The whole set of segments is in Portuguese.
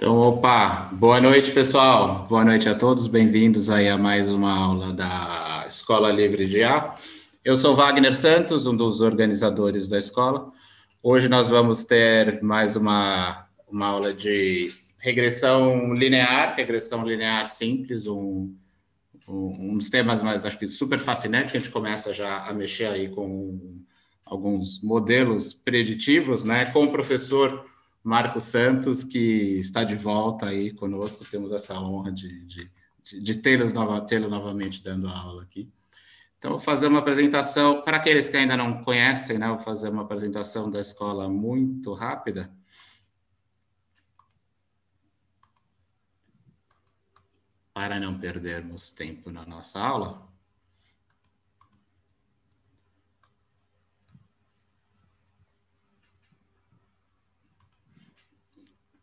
Então, opa, boa noite, pessoal. Boa noite a todos. Bem-vindos aí a mais uma aula da Escola Livre de IA. Eu sou Wagner Santos, um dos organizadores da escola. Hoje nós vamos ter mais uma aula de regressão linear simples, um dos temas mais, acho que super fascinante, que a gente começa já a mexer aí com alguns modelos preditivos, né, com o professor Marcos Santos, que está de volta aí conosco. Temos essa honra de tê-lo novamente dando aula aqui. Então, vou fazer uma apresentação, para aqueles que ainda não conhecem, né, vou fazer uma apresentação da escola muito rápida. Para não perdermos tempo na nossa aula.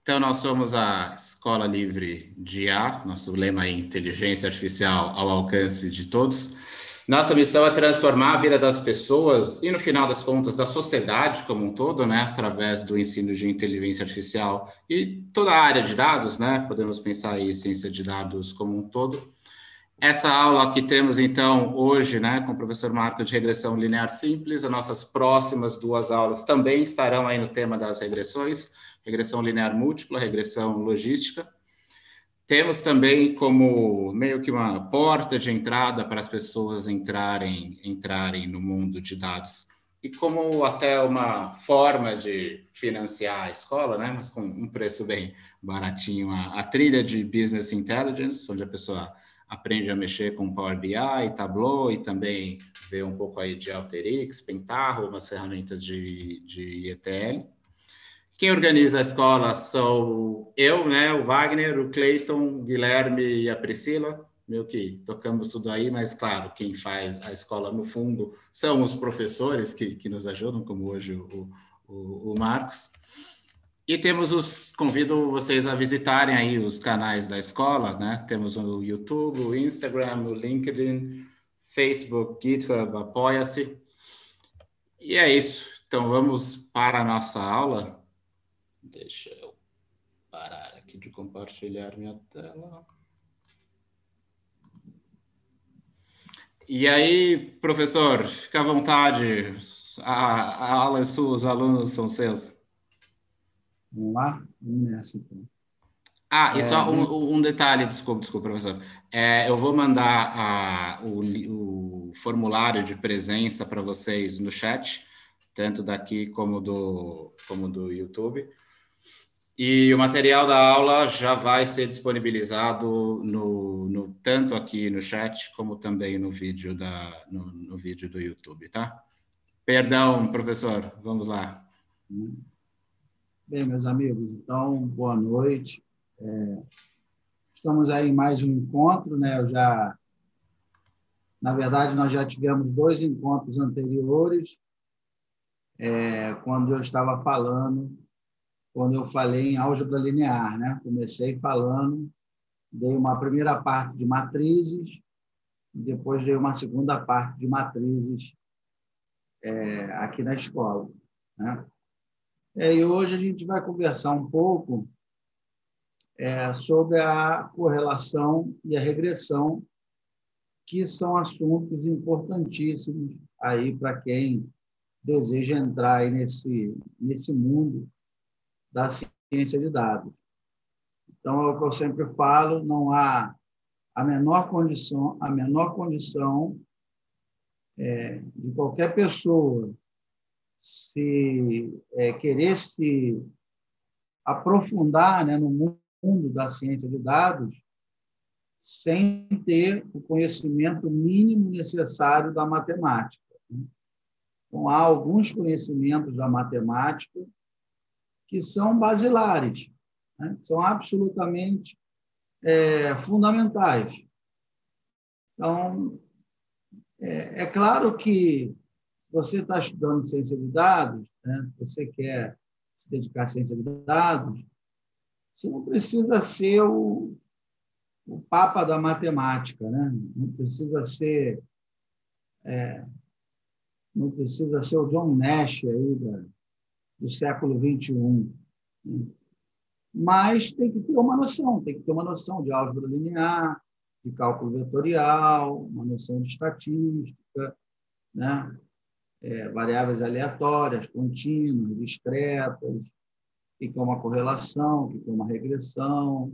Então, nós somos a Escola Livre de IA, nosso lema é Inteligência Artificial ao alcance de todos. Nossa missão é transformar a vida das pessoas e, no final das contas, da sociedade como um todo, né, através do ensino de inteligência artificial e toda a área de dados, né, podemos pensar aí em ciência de dados como um todo. Essa aula que temos, então, hoje, né, com o professor Marco de regressão linear simples, as nossas próximas duas aulas também estarão aí no tema das regressões, regressão linear múltipla, regressão logística. Temos também como meio que uma porta de entrada para as pessoas entrarem no mundo de dados e como até uma forma de financiar a escola, né, mas com um preço bem baratinho, a trilha de Business Intelligence, onde a pessoa aprende a mexer com Power BI, Tableau e também vê um pouco aí de Alteryx, Pentaho, umas ferramentas de ETL. Quem organiza a escola sou eu, né, o Wagner, o Cleiton, o Guilherme e a Priscila, meio que tocamos tudo aí, mas claro, quem faz a escola no fundo são os professores que nos ajudam, como hoje o Marcos. E convido vocês a visitarem aí os canais da escola, né? Temos o YouTube, o Instagram, o LinkedIn, Facebook, GitHub, Apoia-se. E é isso. Então vamos para a nossa aula. Deixa eu parar aqui de compartilhar minha tela. E aí, professor, fica à vontade. A aula é sua, os alunos são seus. Vamos lá? Vamos nessa, então. E só um detalhe, desculpa, professor. Eu vou mandar o formulário de presença para vocês no chat, tanto daqui como do YouTube. E o material da aula já vai ser disponibilizado tanto aqui no chat, como também no vídeo no vídeo do YouTube, tá? Perdão, professor, vamos lá. Bem, meus amigos, então, boa noite. Estamos aí em mais um encontro, né? Na verdade, nós já tivemos 2 encontros anteriores, quando eu estava falando, quando eu falei em álgebra linear, né? Comecei falando, dei uma primeira parte de matrizes, depois dei uma segunda parte de matrizes aqui na escola, né? E hoje a gente vai conversar um pouco sobre a correlação e a regressão, que são assuntos importantíssimos aí para quem deseja entrar aí nesse mundo da ciência de dados. Então, é o que eu sempre falo, não há a menor condição de qualquer pessoa querer se aprofundar, né, no mundo da ciência de dados sem ter o conhecimento mínimo necessário da matemática. Então, há alguns conhecimentos da matemática que são basilares, né? São absolutamente fundamentais. Então, é claro que você está estudando ciência de dados, né? Você quer se dedicar à ciência de dados, você não precisa ser o papa da matemática, né? Não precisa ser o John Nash aí do século XXI. mas tem que ter uma noção, de álgebra linear, de cálculo vetorial, uma noção de estatística, né? Variáveis aleatórias, contínuas, discretas, o que é uma correlação, o que é uma regressão,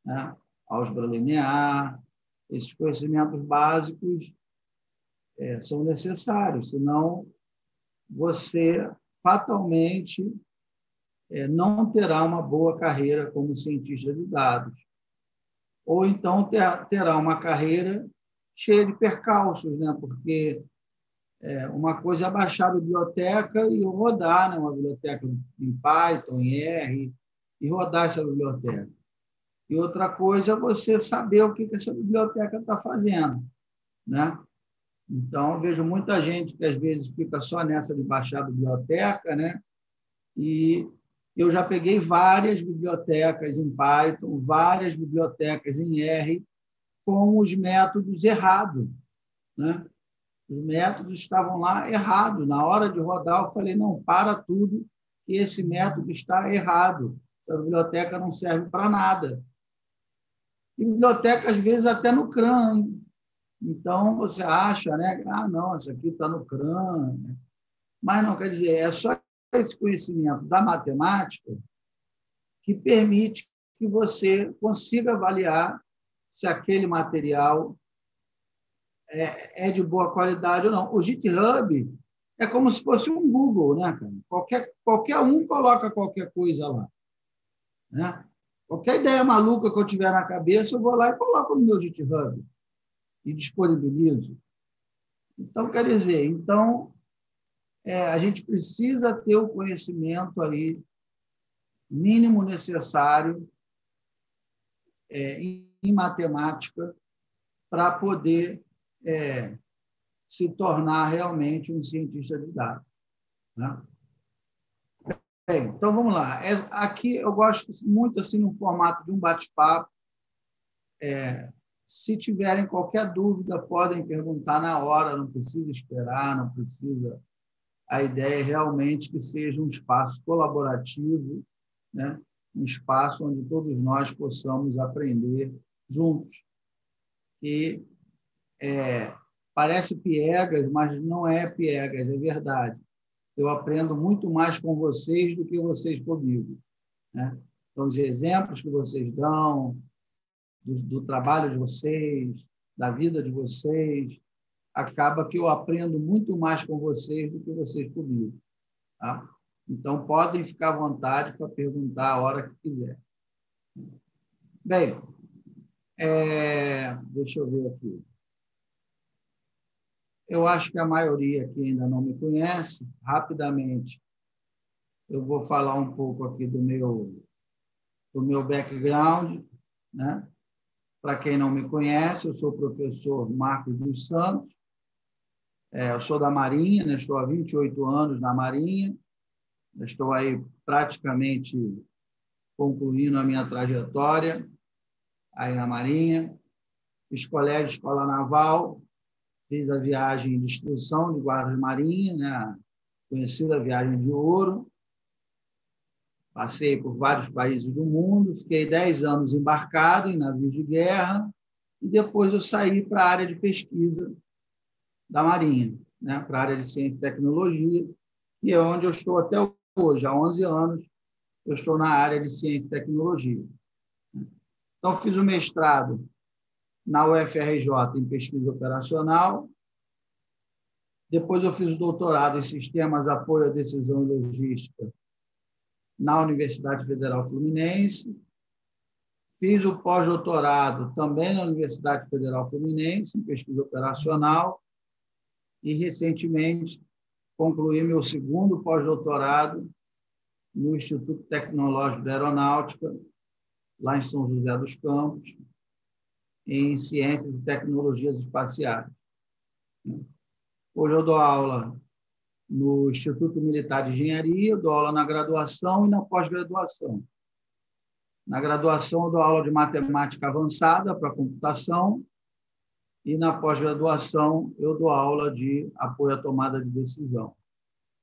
né? Álgebra linear. Esses conhecimentos básicos são necessários, senão você fatalmente não terá uma boa carreira como cientista de dados. Ou então terá uma carreira cheia de percalços, né? Porque uma coisa é baixar a biblioteca e rodar, né? Uma biblioteca em Python, em R, e rodar essa biblioteca. E outra coisa é você saber o que essa biblioteca está fazendo, né? Então, eu vejo muita gente que, às vezes, fica só nessa de baixar a biblioteca, né? E eu já peguei várias bibliotecas em Python, várias bibliotecas em R, com os métodos errados, né? Os métodos estavam lá errados. Na hora de rodar, eu falei, não, para tudo, que esse método está errado. Essa biblioteca não serve para nada. E biblioteca, às vezes, até no CRAN. Hein? Então, você acha, né? Ah, não, essa aqui está no CRAN. Mas não, quer dizer, é só esse conhecimento da matemática que permite que você consiga avaliar se aquele material é de boa qualidade ou não. O GitHub é como se fosse um Google, né, cara? Qualquer um coloca qualquer coisa lá, né? Qualquer ideia maluca que eu tiver na cabeça, eu vou lá e coloco no meu GitHub e disponibilizo. Então, quer dizer, a gente precisa ter o conhecimento aí mínimo necessário em matemática para poder se tornar realmente um cientista de dados, né? Bem, então, vamos lá. Aqui eu gosto muito, assim, no formato de um bate-papo. Se tiverem qualquer dúvida, podem perguntar na hora, não precisa esperar, não precisa. A ideia é realmente que seja um espaço colaborativo, né? Um espaço onde todos nós possamos aprender juntos. E parece piegas, mas não é piegas, é verdade. Eu aprendo muito mais com vocês do que vocês comigo, né? Então, os exemplos que vocês dão, do trabalho de vocês, da vida de vocês, acaba que eu aprendo muito mais com vocês do que vocês comigo, tá? Então, podem ficar à vontade para perguntar a hora que quiser. Bem, deixa eu ver aqui. Eu acho que a maioria aqui ainda não me conhece. Rapidamente, eu vou falar um pouco aqui do meu background, né? Para quem não me conhece, eu sou o professor Marcos dos Santos. Eu sou da Marinha, né? Estou há 28 anos na Marinha. Estou aí praticamente concluindo a minha trajetória aí na Marinha. Fiz colégio, escola naval, fiz a viagem de instrução de guardas marinha, né? Conhecida viagem de ouro. Passei por vários países do mundo, fiquei 10 anos embarcado em navios de guerra e depois eu saí para a área de pesquisa da Marinha, né? Para a área de ciência e tecnologia, e é onde eu estou até hoje. Há 11 anos eu estou na área de ciência e tecnologia. Então, fiz o mestrado na UFRJ em pesquisa operacional. Depois eu fiz o doutorado em sistemas, apoio à decisão e logística na Universidade Federal Fluminense. Fiz o pós-doutorado também na Universidade Federal Fluminense, em pesquisa operacional. E, recentemente, concluí meu segundo pós-doutorado no Instituto Tecnológico da Aeronáutica, lá em São José dos Campos, em Ciências e Tecnologias Espaciais. Hoje eu dou aula no Instituto Militar de Engenharia, dou aula na graduação e na pós-graduação. Na graduação, eu dou aula de matemática avançada para computação e na pós-graduação eu dou aula de apoio à tomada de decisão,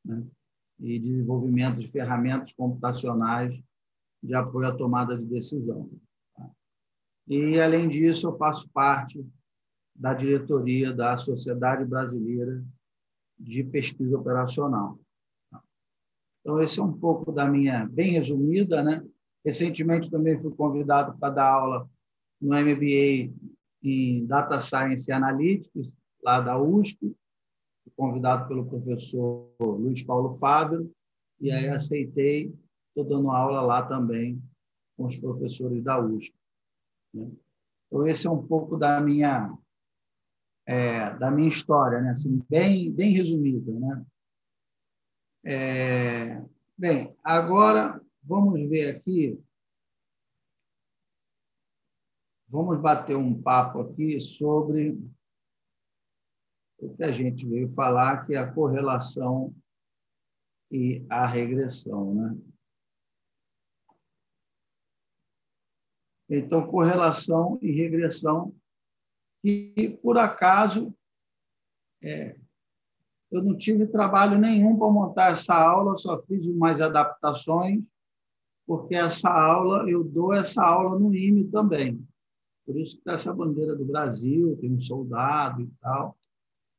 né? E desenvolvimento de ferramentas computacionais de apoio à tomada de decisão. E, além disso, eu faço parte da diretoria da Sociedade Brasileira de Pesquisa Operacional. Então, esse é um pouco da minha, bem resumida, né? Recentemente também fui convidado para dar aula no MBA em Data Science e Analytics, lá da USP, fui convidado pelo professor Luiz Paulo Fábio, e aí aceitei, estou dando aula lá também com os professores da USP. Né? Então, esse é um pouco da minha história, né? Assim, bem resumida. Né? Bem, agora vamos ver aqui, vamos bater um papo aqui sobre o que a gente veio falar, que é a correlação e a regressão. Né? Então, correlação e regressão, que, por acaso, eu não tive trabalho nenhum para montar essa aula, eu só fiz umas adaptações, porque eu dou essa aula no IME também. Por isso que está essa bandeira do Brasil, tem um soldado e tal,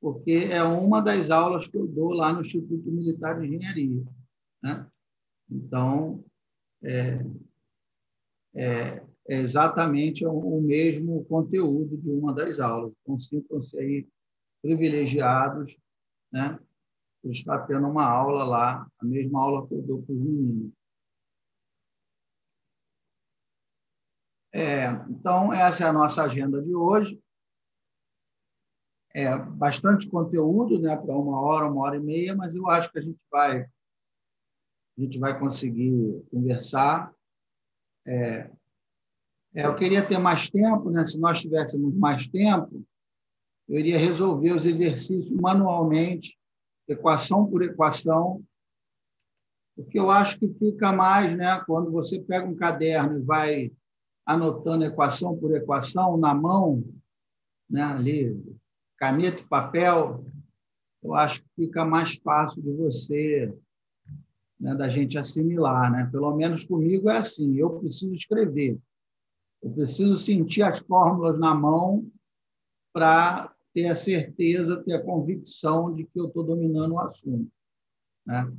porque é uma das aulas que eu dou lá no Instituto Militar de Engenharia. Né? Então, é exatamente o mesmo conteúdo de uma das aulas. Então, sintam-se aí privilegiados, né, por estar tendo uma aula lá, a mesma aula que eu dou para os meninos. Então, essa é a nossa agenda de hoje. Bastante conteúdo, né, para 1 hora e meia, mas eu acho que a gente vai conseguir conversar. Eu queria ter mais tempo, né? Se nós tivéssemos mais tempo, eu iria resolver os exercícios manualmente, equação por equação, porque eu acho que fica mais, né, quando você pega um caderno e vai anotando equação por equação na mão, né, ali, caneta e papel, eu acho que fica mais fácil de você, né, da gente assimilar, né? Pelo menos comigo é assim, eu preciso escrever, eu preciso sentir as fórmulas na mão para ter a certeza, ter a convicção de que eu estou dominando o assunto. Né?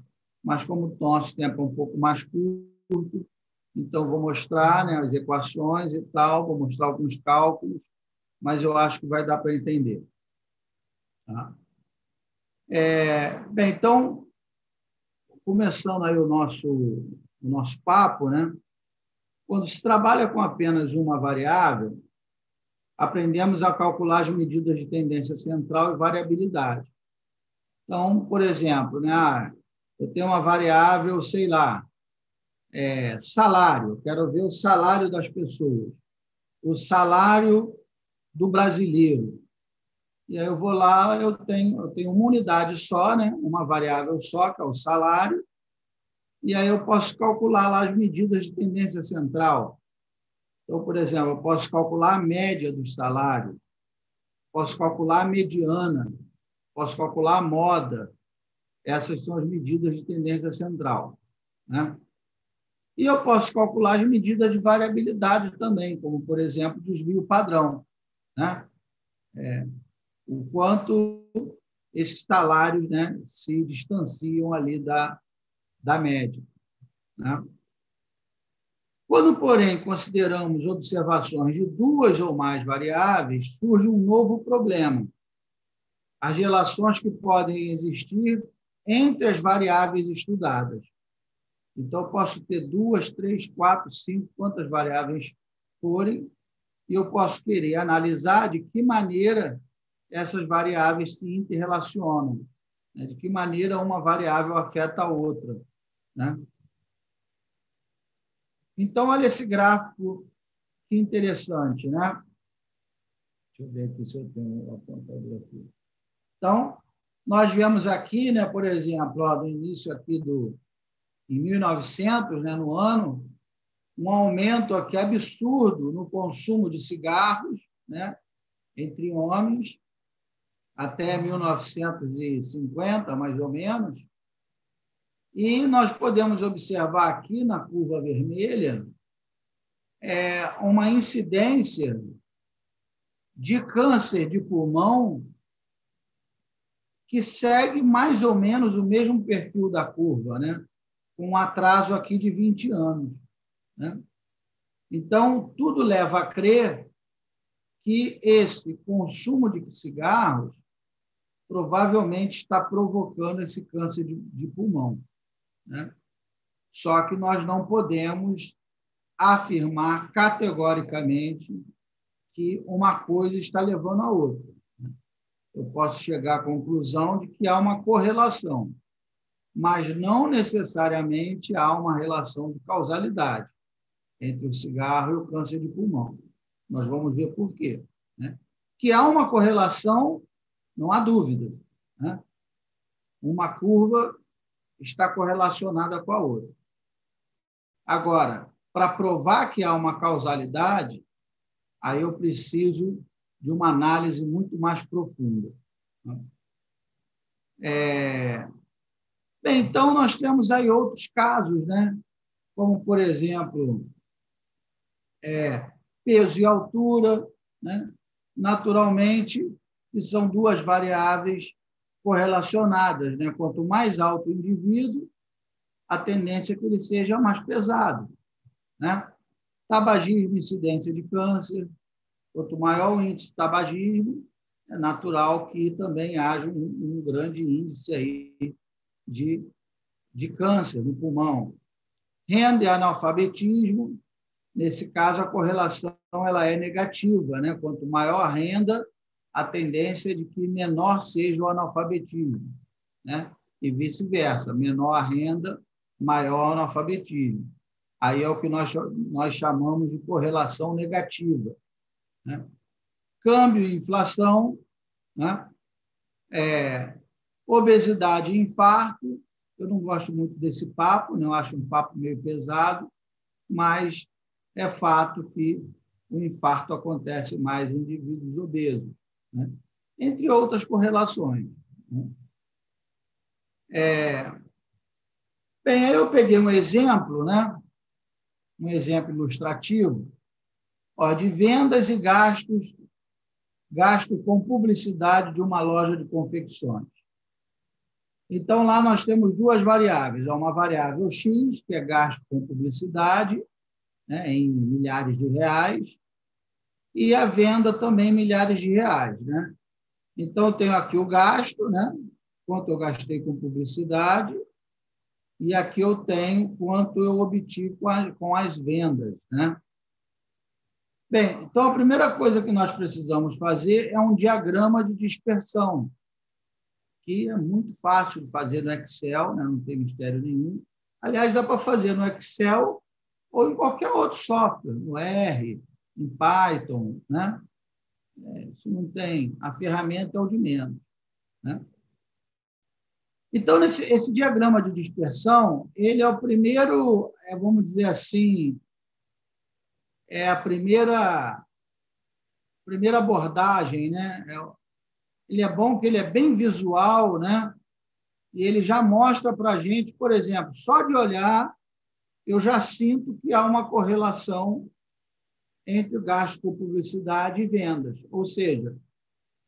Mas, como o nosso tempo é um pouco mais curto, então vou mostrar, né, as equações e tal, vou mostrar alguns cálculos, mas eu acho que vai dar para entender. Tá? Bem, então, começando aí o nosso papo, né? Quando se trabalha com apenas uma variável, aprendemos a calcular as medidas de tendência central e variabilidade. Então, por exemplo, né, eu tenho uma variável, sei lá, salário, quero ver o salário das pessoas, o salário do brasileiro. E aí eu vou lá, eu tenho uma unidade só, né, uma variável só, que é o salário, e aí eu posso calcular lá as medidas de tendência central. Então, por exemplo, eu posso calcular a média dos salários, posso calcular a mediana, posso calcular a moda. Essas são as medidas de tendência central. Né? E eu posso calcular as medidas de variabilidade também, como, por exemplo, desvio padrão. Né? O quanto esses salários, né, se distanciam ali da média. Né? Quando, porém, consideramos observações de duas ou mais variáveis, surge um novo problema. As relações que podem existir entre as variáveis estudadas. Então, eu posso ter 2, 3, 4, 5, quantas variáveis forem, e eu posso querer analisar de que maneira essas variáveis se interrelacionam, né? De que maneira uma variável afeta a outra. Né? Então, olha esse gráfico, que interessante. Né? Deixa eu ver aqui se eu tenho o apontador aqui. Então, nós vemos aqui, né, por exemplo, ó, no início aqui em 1900, né, no ano, um aumento aqui absurdo no consumo de cigarros, né, entre homens, até 1950, mais ou menos, E nós podemos observar aqui na curva vermelha uma incidência de câncer de pulmão que segue mais ou menos o mesmo perfil da curva, né? Com um atraso aqui de 20 anos. Né? Então, tudo leva a crer que esse consumo de cigarros provavelmente está provocando esse câncer de pulmão. Né? Só que nós não podemos afirmar categoricamente que uma coisa está levando a outra. Eu posso chegar à conclusão de que há uma correlação, mas não necessariamente há uma relação de causalidade entre o cigarro e o câncer de pulmão. Nós vamos ver por quê. Né? Que há uma correlação, não há dúvida. Né? Uma curva está correlacionada com a outra. Agora, para provar que há uma causalidade, aí eu preciso de uma análise muito mais profunda. Bem, então, nós temos aí outros casos, né? Como, por exemplo, peso e altura, né? Naturalmente, que são duas variáveis correlacionadas. Né? Quanto mais alto o indivíduo, a tendência é que ele seja mais pesado. Né? Tabagismo, incidência de câncer. Quanto maior o índice de tabagismo, é natural que também haja um grande índice aí de câncer no pulmão. Renda e analfabetismo, nesse caso, a correlação ela é negativa. Né? Quanto maior a renda, a tendência é de que menor seja o analfabetismo. Né? E vice-versa, menor a renda, maior o analfabetismo. Aí é o que nós chamamos de correlação negativa. Né? Câmbio e inflação, né? Obesidade e infarto. Eu não gosto muito desse papo, né? Eu acho um papo meio pesado, mas é fato que o infarto acontece mais em indivíduos obesos, né? Entre outras correlações. Né? Bem, aí eu peguei um exemplo, né? Um exemplo ilustrativo, de vendas e gastos, gasto com publicidade de uma loja de confecções. Então, lá nós temos duas variáveis. Há uma variável X, que é gasto com publicidade, né, em milhares de reais, e a venda também em milhares de reais. Né? Então, eu tenho aqui o gasto, né, quanto eu gastei com publicidade, e aqui eu tenho quanto eu obtive com as vendas. Né? Bem, então, a primeira coisa que nós precisamos fazer é um diagrama de dispersão, que é muito fácil de fazer no Excel, né? Não tem mistério nenhum. Aliás, dá para fazer no Excel ou em qualquer outro software, no R, em Python. Né? Isso não tem. A ferramenta é o de menos. Né? Então, esse diagrama de dispersão, ele é o primeiro, vamos dizer assim, é a primeira abordagem. Né? Ele é bom que ele é bem visual, né? E ele já mostra para a gente, por exemplo, só de olhar, eu já sinto que há uma correlação entre o gasto com publicidade e vendas. Ou seja,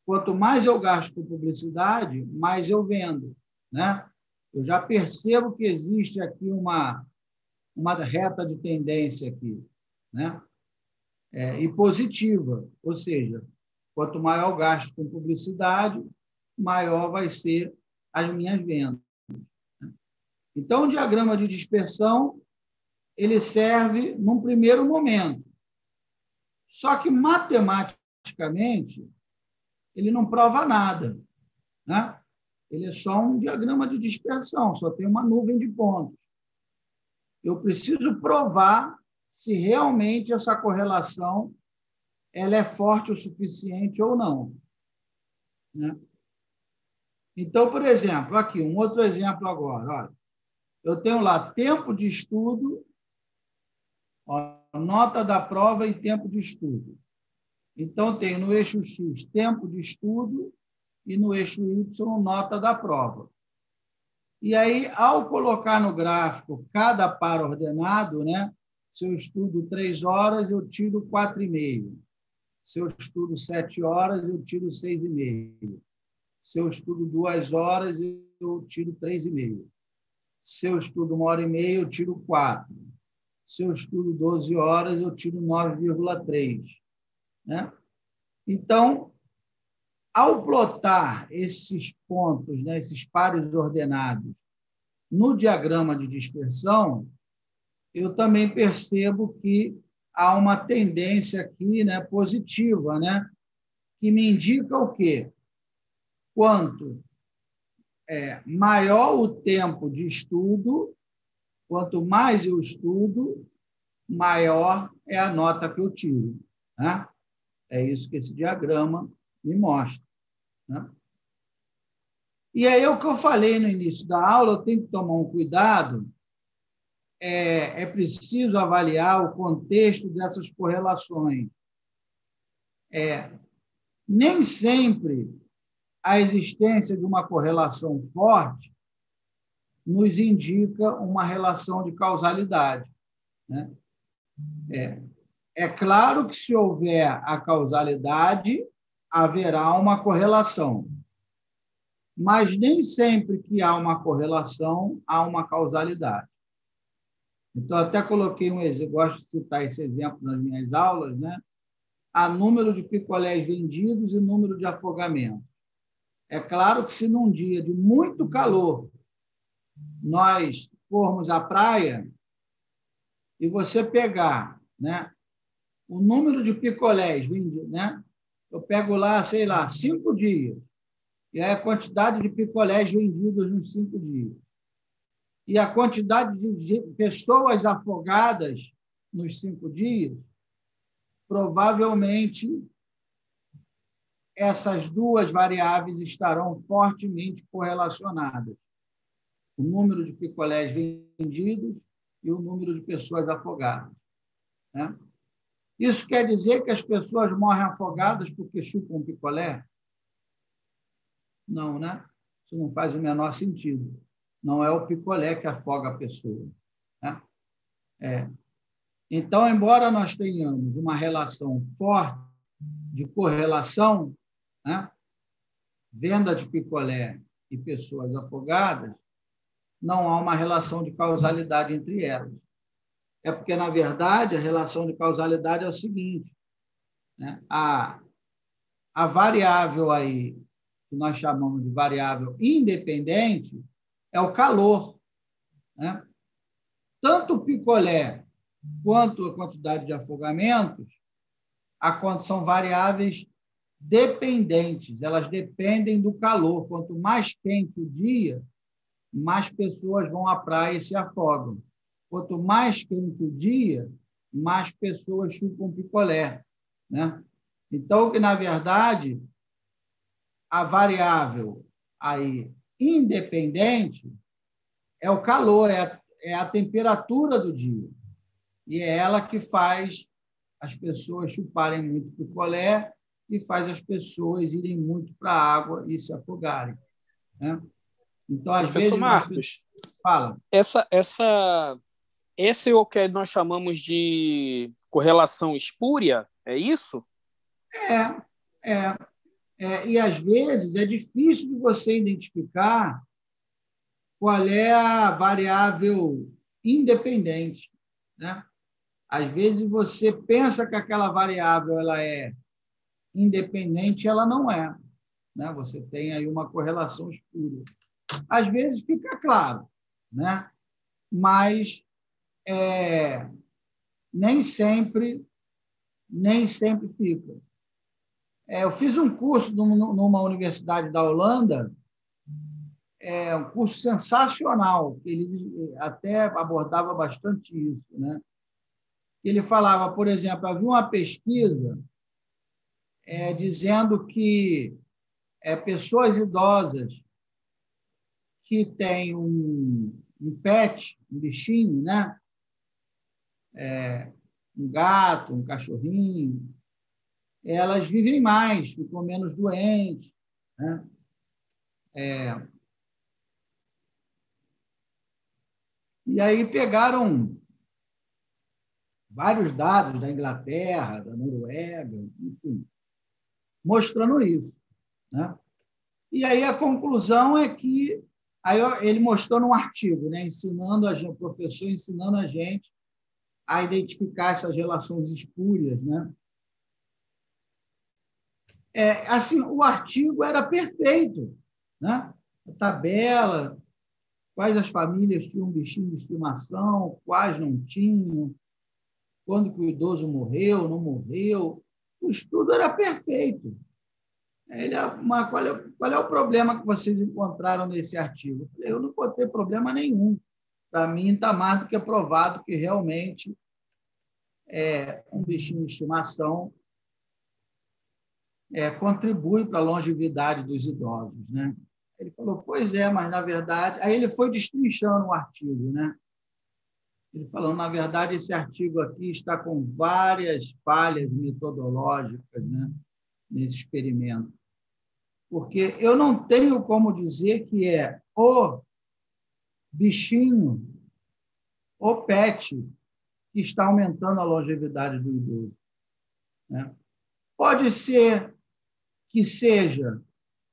quanto mais eu gasto com publicidade, mais eu vendo. Né? Eu já percebo que existe aqui uma reta de tendência aqui, né? E positiva, ou seja, quanto maior o gasto com publicidade, maior vai ser as minhas vendas. Então, o diagrama de dispersão ele serve num primeiro momento. Só que, matematicamente, ele não prova nada. Né? Ele é só um diagrama de dispersão, só tem uma nuvem de pontos. Eu preciso provar se realmente essa correlação ela é forte o suficiente ou não. Né? Então, por exemplo, aqui, um outro exemplo agora. Olha, eu tenho lá tempo de estudo, nota da prova e tempo de estudo. Então, tem no eixo X tempo de estudo e no eixo Y nota da prova. E aí, ao colocar no gráfico cada par ordenado, né? Se eu estudo 3 horas, eu tiro 4,5. Se eu estudo 7 horas, eu tiro 6,5. Se eu estudo 2 horas, eu tiro 3,5. Se eu estudo 1h30, eu tiro 4. Se eu estudo 12 horas, eu tiro 9,3. Né? Então, ao plotar esses pontos, né, esses pares ordenados, no diagrama de dispersão, eu também percebo que há uma tendência aqui, né, positiva, né, que me indica o quê? Quanto maior o tempo de estudo, quanto mais eu estudo, maior é a nota que eu tiro. Né? É isso que esse diagrama me mostra. Né? E aí, o que eu falei no início da aula, eu tenho que tomar um cuidado, é preciso avaliar o contexto dessas correlações. Nem sempre a existência de uma correlação forte nos indica uma relação de causalidade. Né? É claro que, se houver a causalidade, haverá uma correlação. Mas nem sempre que há uma correlação, há uma causalidade. Então, até coloquei um exemplo, gosto de citar esse exemplo nas minhas aulas, né? Há número de picolés vendidos e número de afogamentos. É claro que, se num dia de muito calor nós formos à praia e você pegar, né, o número de picolés vendidos, né? Eu pego lá, sei lá, 5 dias, e aí a quantidade de picolés vendidos nos 5 dias. E a quantidade de pessoas afogadas nos 5 dias, provavelmente essas duas variáveis estarão fortemente correlacionadas. O número de picolés vendidos e o número de pessoas afogadas. Né? Isso quer dizer que as pessoas morrem afogadas porque chupam picolé? Não, né? Isso não faz o menor sentido. Não é o picolé que afoga a pessoa. Né? Então, embora nós tenhamos uma relação forte de correlação, né? Venda de picolé e pessoas afogadas, não há uma relação de causalidade entre elas. É porque, na verdade, a relação de causalidade é o seguinte, né? A variável aí, que nós chamamos de variável independente, é o calor. Né? Tanto o picolé quanto a quantidade de afogamentos são variáveis dependentes, elas dependem do calor. Quanto mais quente o dia, mais pessoas vão à praia e se afogam. Quanto mais quente o dia, mais pessoas chupam picolé. Né? Então, que, na verdade, a variável aí independente é o calor, é a temperatura do dia. E é ela que faz as pessoas chuparem muito picolé e faz as pessoas irem muito para a água e se afogarem. Né? Então, às Professor vezes, Marcos, fala. Esse é o que nós chamamos de correlação espúria, é isso? E, às vezes, é difícil de você identificar qual é a variável independente. Né? Às vezes, você pensa que aquela variável ela é independente, ela não é. Né? Você tem aí uma correlação espúria. Às vezes, fica claro, né? Mas nem sempre fica. Eu fiz um curso numa universidade da Holanda, um curso sensacional, eles até abordava bastante isso. Né? Ele falava, por exemplo, havia uma pesquisa dizendo que pessoas idosas que têm um pet, um bichinho, né? Um gato, um cachorrinho, elas vivem mais, ficam menos doentes. Né? E aí pegaram vários dados da Inglaterra, da Noruega, enfim, mostrando isso, né? E aí a conclusão é que aí ele mostrou num artigo, né, ensinando a gente, o professor ensinando a gente a identificar essas relações espúrias, né? Assim, o artigo era perfeito, né? A tabela, quais as famílias tinham um bichinho de estimação, quais não tinham, quando que o idoso morreu, não morreu. O estudo era perfeito. Qual é o problema que vocês encontraram nesse artigo? Eu não encontrei problema nenhum. Para mim, está mais do que provado que realmente um bichinho de estimação contribui para a longevidade dos idosos, né? Ele falou, pois é, mas na verdade... Aí ele foi destrinchando o artigo, né? Ele falou, na verdade, esse artigo aqui está com várias falhas metodológicas, né, nesse experimento. Porque eu não tenho como dizer que é o bichinho, o pet, que está aumentando a longevidade do idoso, né? Pode ser que seja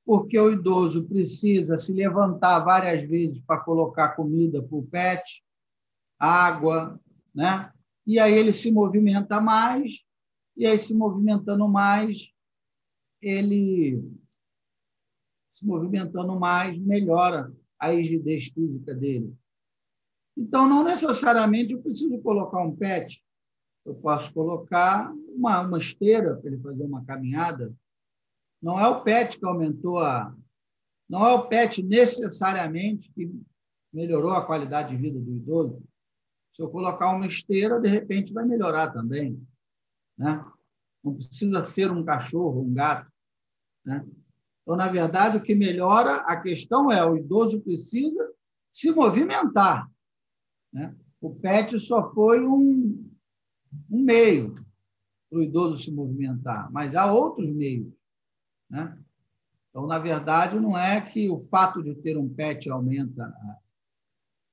porque o idoso precisa se levantar várias vezes para colocar comida para o pet, água, né? E aí ele se movimenta mais, e aí se movimentando mais, melhora a rigidez física dele. Então, não necessariamente eu preciso colocar um pet, eu posso colocar uma esteira para ele fazer uma caminhada. Não é o pet que aumentou não é o pet necessariamente que melhorou a qualidade de vida do idoso. Se eu colocar uma esteira, de repente vai melhorar também, né? Não precisa ser um cachorro, um gato, né? Então, na verdade, o que melhora, a questão é o idoso precisa se movimentar, né? O pet só foi um meio para o idoso se movimentar, mas há outros meios, né? Então, na verdade, não é que o fato de ter um pet aumenta.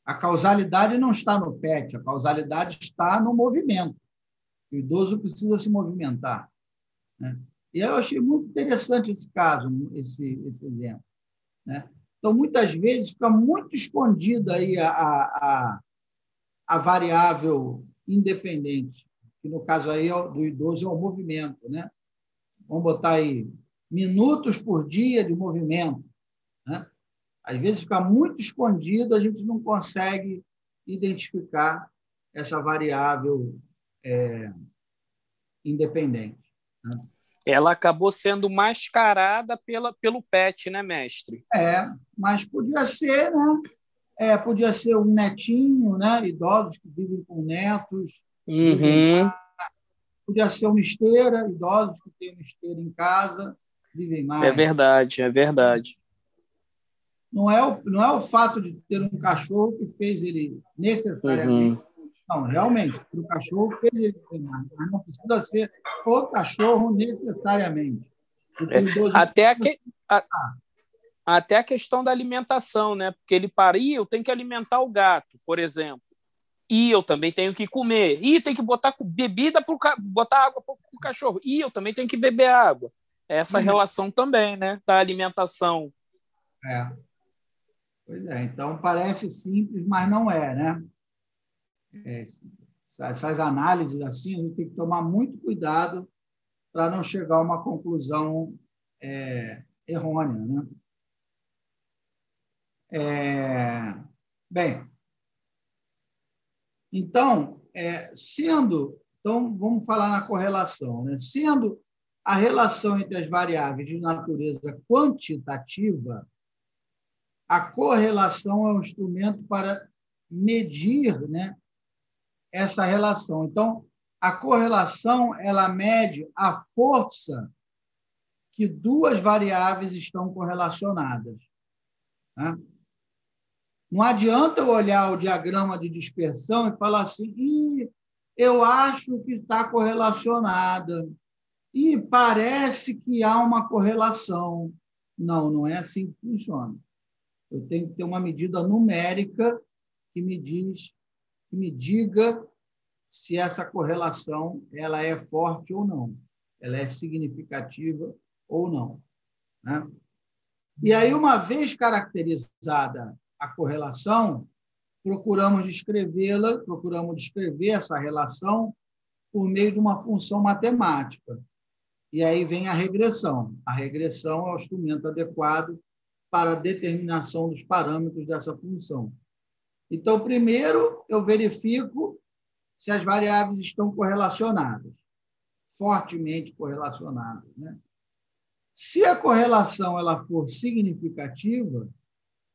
A causalidade não está no pet, a causalidade está no movimento. O idoso precisa se movimentar, né? E eu achei muito interessante esse caso, esse exemplo, né? Então, muitas vezes, fica muito escondida aí a variável independente, que no caso aí do idoso é o movimento, né? Vamos botar aí minutos por dia de movimento, né? Às vezes fica muito escondido, a gente não consegue identificar essa variável independente, né? Ela acabou sendo mascarada pelo PET, né, mestre? Mas podia ser, né? Podia ser um netinho, né? Idosos que vivem com netos, Uhum. podia ser uma esteira, idosos que têm uma esteira em casa, vivem mais. É verdade, é verdade. Não é o fato de ter um cachorro que fez ele necessariamente. Uhum. Não, realmente, o cachorro fez ele viver mais, mas não precisa ser o cachorro necessariamente. Até a questão da alimentação, né? Porque ele paria, eu tenho que alimentar o gato, por exemplo. E eu também tenho que comer. E tem que botar bebida botar água para o cachorro. E eu também tenho que beber água. Essa relação também, né? Da alimentação. Pois é. Então, parece simples, mas não é, né? Essas análises assim, a gente tem que tomar muito cuidado para não chegar a uma conclusão errônea, né? Bem, então, vamos falar na correlação, né? Sendo a relação entre as variáveis de natureza quantitativa, a correlação é um instrumento para medir, né, essa relação. Então, a correlação ela mede a força que duas variáveis estão correlacionadas, né? Não adianta eu olhar o diagrama de dispersão e falar assim, eu acho que está correlacionada, e parece que há uma correlação. Não é assim que funciona. Eu tenho que ter uma medida numérica que me diga se essa correlação ela é forte ou não, ela é significativa ou não, né? E aí, uma vez caracterizada a correlação, procuramos descrever essa relação por meio de uma função matemática. E aí vem a regressão. A regressão é o instrumento adequado para a determinação dos parâmetros dessa função. Então, primeiro, eu verifico se as variáveis estão correlacionadas, fortemente correlacionadas, né? Se a correlação ela for significativa,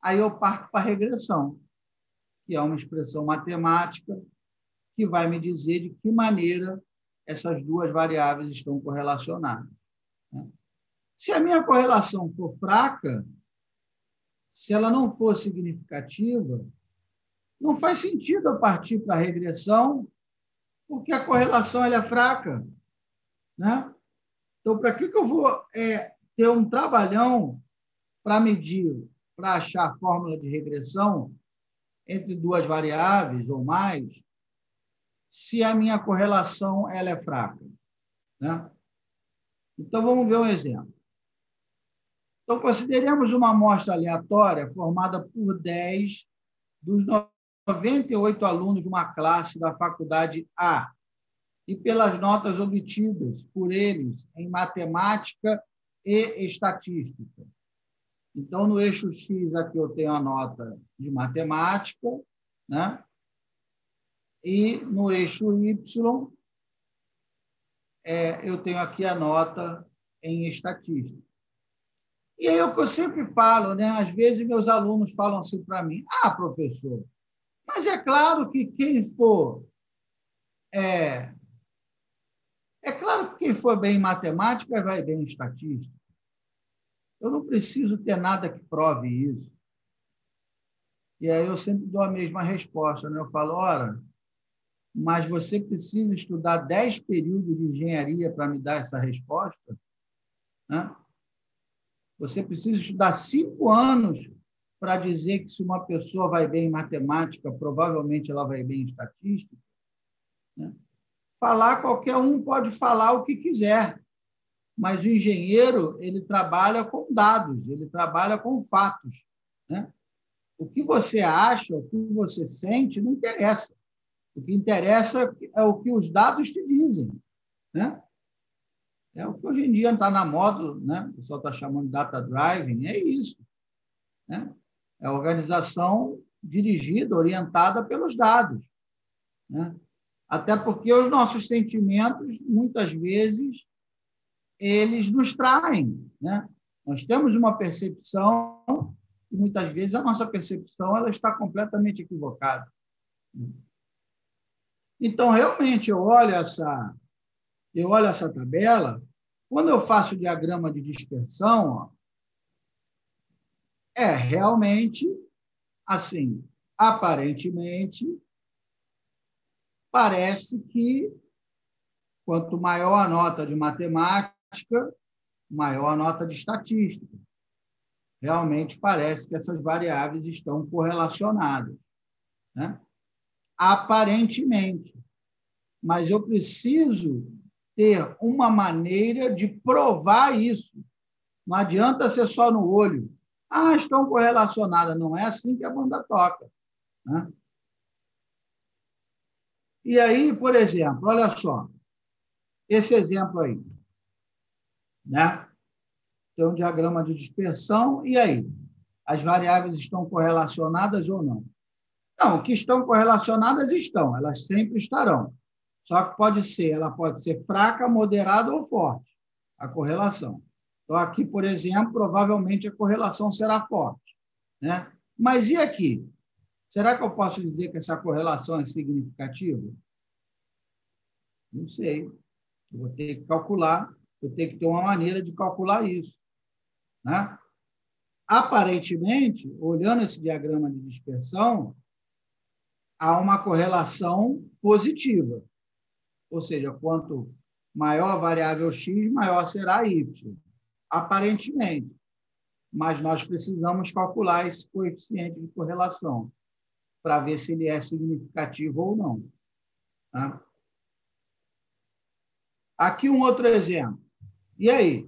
aí eu parto para a regressão, que é uma expressão matemática que vai me dizer de que maneira essas duas variáveis estão correlacionadas, né? Se a minha correlação for fraca, se ela não for significativa, não faz sentido eu partir para a regressão, porque a correlação ela é fraca, né? Então, para que eu vou ter um trabalhão para medir, para achar a fórmula de regressão entre duas variáveis ou mais, se a minha correlação ela é fraca, né? Então, vamos ver um exemplo. Então, consideremos uma amostra aleatória formada por 10 dos 98 alunos de uma classe da faculdade A, e pelas notas obtidas por eles em matemática e estatística. Então, no eixo X, aqui eu tenho a nota de matemática, né? E no eixo Y, eu tenho aqui a nota em estatística. E aí, o que eu sempre falo, né? Às vezes, meus alunos falam assim para mim: professor, mas é claro que quem for... É claro que quem for bem em matemática vai bem em estatística. Eu não preciso ter nada que prove isso. E aí eu sempre dou a mesma resposta, né? Eu falo, ora, mas você precisa estudar 10 períodos de engenharia para me dar essa resposta, né? Você precisa estudar 5 anos para dizer que se uma pessoa vai bem em matemática, provavelmente ela vai bem em estatística, né? Falar, qualquer um pode falar o que quiser, mas o engenheiro ele trabalha com dados, ele trabalha com fatos, né? O que você acha, o que você sente, não interessa. O que interessa é o que os dados te dizem, né? É o que hoje em dia está na moda, né? O pessoal está chamando de data driving, é isso, né? É a organização dirigida, orientada pelos dados, né? Até porque os nossos sentimentos, muitas vezes, eles nos traem, né? Nós temos uma percepção e, muitas vezes, a nossa percepção ela está completamente equivocada. Então, realmente, eu olho essa tabela, quando eu faço o diagrama de dispersão, realmente, assim, aparentemente, parece que quanto maior a nota de matemática, maior a nota de estatística. Realmente parece que essas variáveis estão correlacionadas, né? Aparentemente. Mas eu preciso ter uma maneira de provar isso. Não adianta ser só no olho. Estão correlacionadas. Não é assim que a banda toca, né? E aí, por exemplo, olha só, esse exemplo aí, né? Tem um diagrama de dispersão, e aí? As variáveis estão correlacionadas ou não? Não, que estão correlacionadas estão, elas sempre estarão. Só que ela pode ser fraca, moderada ou forte, a correlação. Então, aqui, por exemplo, provavelmente a correlação será forte, né? Mas e aqui? Será que eu posso dizer que essa correlação é significativa? Não sei. Eu vou ter que calcular, eu tenho que ter uma maneira de calcular isso, né? Aparentemente, olhando esse diagrama de dispersão, há uma correlação positiva. Ou seja, quanto maior a variável x, maior será y. Aparentemente. Mas nós precisamos calcular esse coeficiente de correlação. para ver se ele é significativo ou não. Tá? Aqui um outro exemplo. E aí?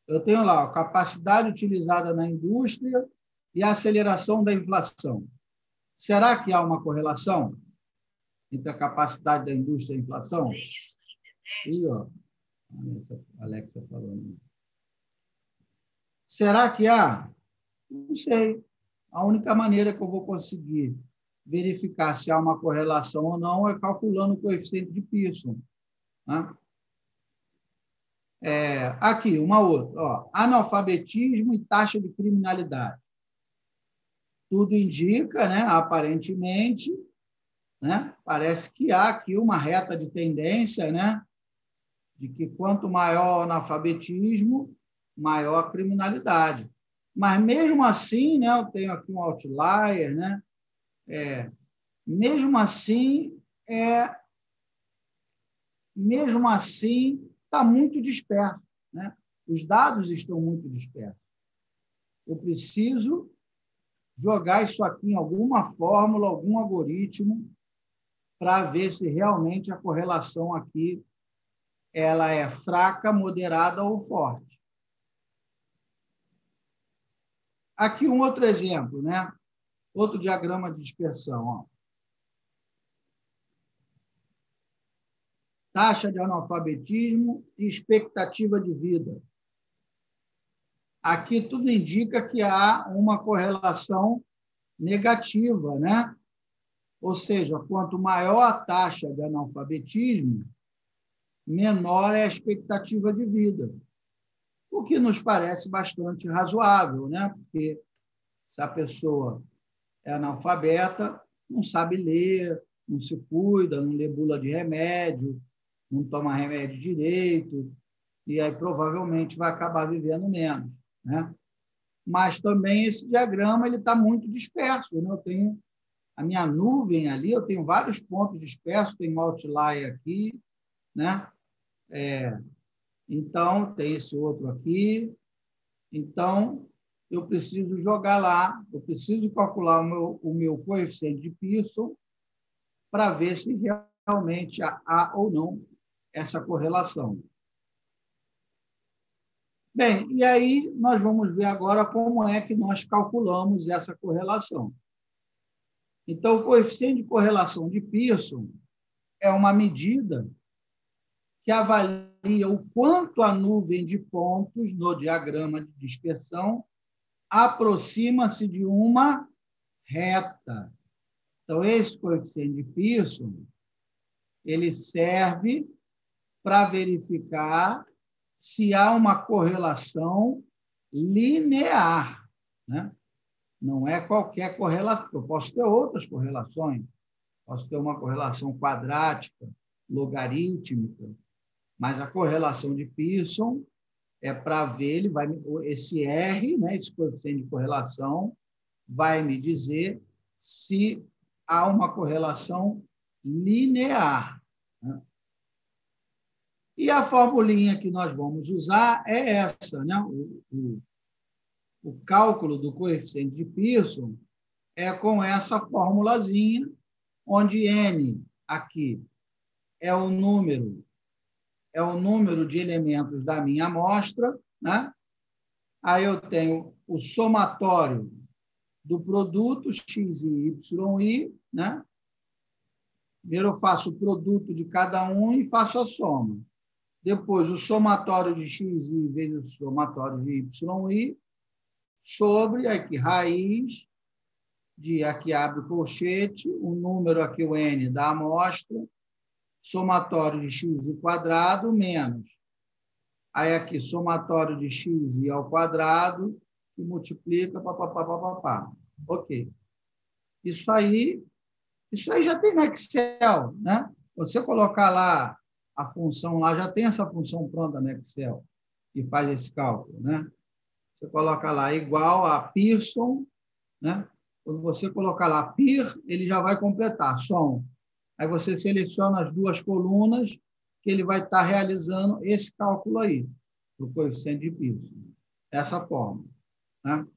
Eu tenho lá a capacidade utilizada na indústria e a aceleração da inflação. Será que há uma correlação entre a capacidade da indústria e a inflação? E, ó, a Alexa falando. Será que há? Não sei. A única maneira que eu vou conseguir verificar se há uma correlação ou não é calculando o coeficiente de Pearson. Né? Aqui, uma outra. Ó, analfabetismo e taxa de criminalidade. Tudo indica, né, aparentemente, né, parece que há aqui uma reta de tendência, né, de que quanto maior o analfabetismo, maior a criminalidade. Mas, mesmo assim, né, eu tenho aqui um outlier, né, mesmo assim, está muito disperso. Né? Os dados estão muito dispersos. Eu preciso jogar isso aqui em alguma fórmula, algum algoritmo, para ver se realmente a correlação aqui ela é fraca, moderada ou forte. Aqui um outro exemplo, né? Outro diagrama de dispersão. Ó. Taxa de analfabetismo e expectativa de vida. Aqui tudo indica que há uma correlação negativa, né? Ou seja, quanto maior a taxa de analfabetismo, menor é a expectativa de vida. O que nos parece bastante razoável, né? Porque se a pessoa é analfabeta, não sabe ler, não se cuida, não lê bula de remédio, não toma remédio direito, e aí provavelmente vai acabar vivendo menos. Né? Mas também esse diagrama está muito disperso. Né? Eu tenho a minha nuvem ali, eu tenho vários pontos dispersos, tem um outlier aqui, né? Então, tem esse outro aqui. Então, eu preciso jogar lá, eu preciso calcular o meu coeficiente de Pearson para ver se realmente há ou não essa correlação. Bem, e aí nós vamos ver agora como é que nós calculamos essa correlação. Então, o coeficiente de correlação de Pearson é uma medida que avalia o quanto a nuvem de pontos no diagrama de dispersão aproxima-se de uma reta. Então, esse coeficiente de Pearson ele serve para verificar se há uma correlação linear. Né? Não é qualquer correlação. Eu posso ter outras correlações. Posso ter uma correlação quadrática, logarítmica, mas a correlação de Pearson é para ver, esse R, né, esse coeficiente de correlação, vai me dizer se há uma correlação linear. Né? E a formulinha que nós vamos usar é essa. Né? O cálculo do coeficiente de Pearson é com essa formulazinha, onde N aqui é o número de elementos da minha amostra, né? Aí eu tenho o somatório do produto x e y, né? Primeiro eu faço o produto de cada um e faço a soma. Depois, o somatório de x e vezes o somatório de y, sobre aqui, raiz de, aqui abre o colchete, o número aqui, o n da amostra, somatório de x quadrado menos. Aí aqui, somatório de x ao quadrado, e multiplica, papapá. Ok. Isso aí já tem no Excel, né? Você colocar lá a função lá, já tem essa função pronta no Excel, que faz esse cálculo, né? Você coloca lá igual a Pearson, né? Quando você colocar lá PIR, ele já vai completar, som. Aí você seleciona as duas colunas, que ele vai estar realizando esse cálculo aí, do coeficiente de Pearson. Dessa forma. Né?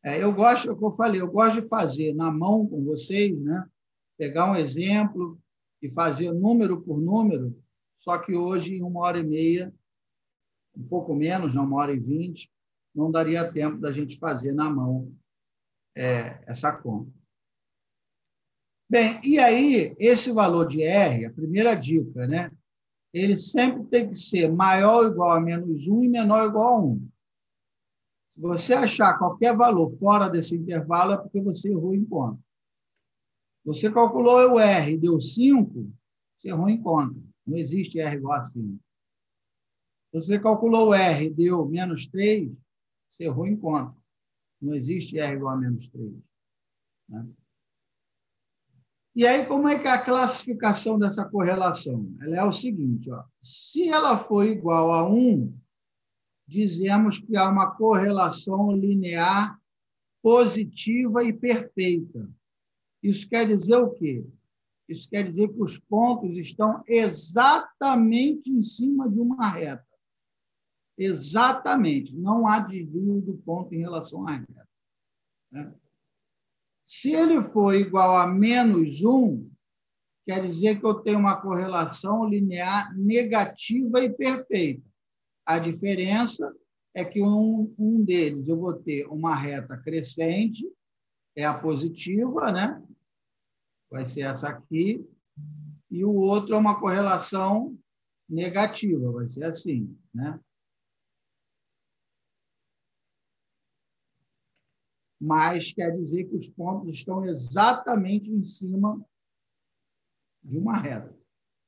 Eu gosto, como eu falei, eu gosto de fazer na mão com vocês, né? Pegar um exemplo e fazer número por número, só que hoje, em 1h30, um pouco menos, não, 1h20, não daria tempo da gente fazer na mão essa conta. Bem, e aí, esse valor de R, a primeira dica, né? Ele sempre tem que ser maior ou igual a -1 e menor ou igual a 1. Se você achar qualquer valor fora desse intervalo, é porque você errou em conta. Você calculou o R e deu 5, você errou em conta. Não existe R igual a 5. Se você calculou o R e deu -3, você errou em conta. Não existe R igual a -3. Né? E aí, como é que é a classificação dessa correlação? Ela é o seguinte, ó, se ela for igual a 1, dizemos que há uma correlação linear positiva e perfeita. Isso quer dizer o quê? Isso quer dizer que os pontos estão exatamente em cima de uma reta. Exatamente. Não há desvio do ponto em relação à reta. Né? Se ele for igual a -1, quer dizer que eu tenho uma correlação linear negativa e perfeita. A diferença é que um deles eu vou ter uma reta crescente, é a positiva, né? Vai ser essa aqui, e o outro é uma correlação negativa, vai ser assim, né? Mas quer dizer que os pontos estão exatamente em cima de uma reta,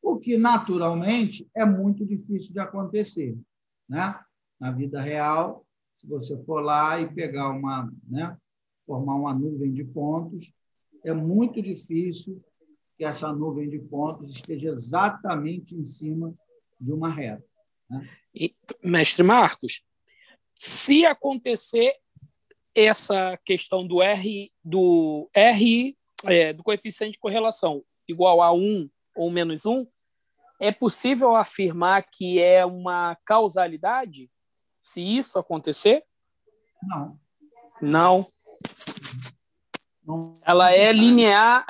o que, naturalmente, é muito difícil de acontecer, né? Na vida real, se você for lá e pegar né, formar uma nuvem de pontos, é muito difícil que essa nuvem de pontos esteja exatamente em cima de uma reta. Né? E, mestre Marcos, se acontecer essa questão do do coeficiente de correlação igual a 1 ou -1, é possível afirmar que é uma causalidade? Se isso acontecer? Não. Não. Não ela é linear,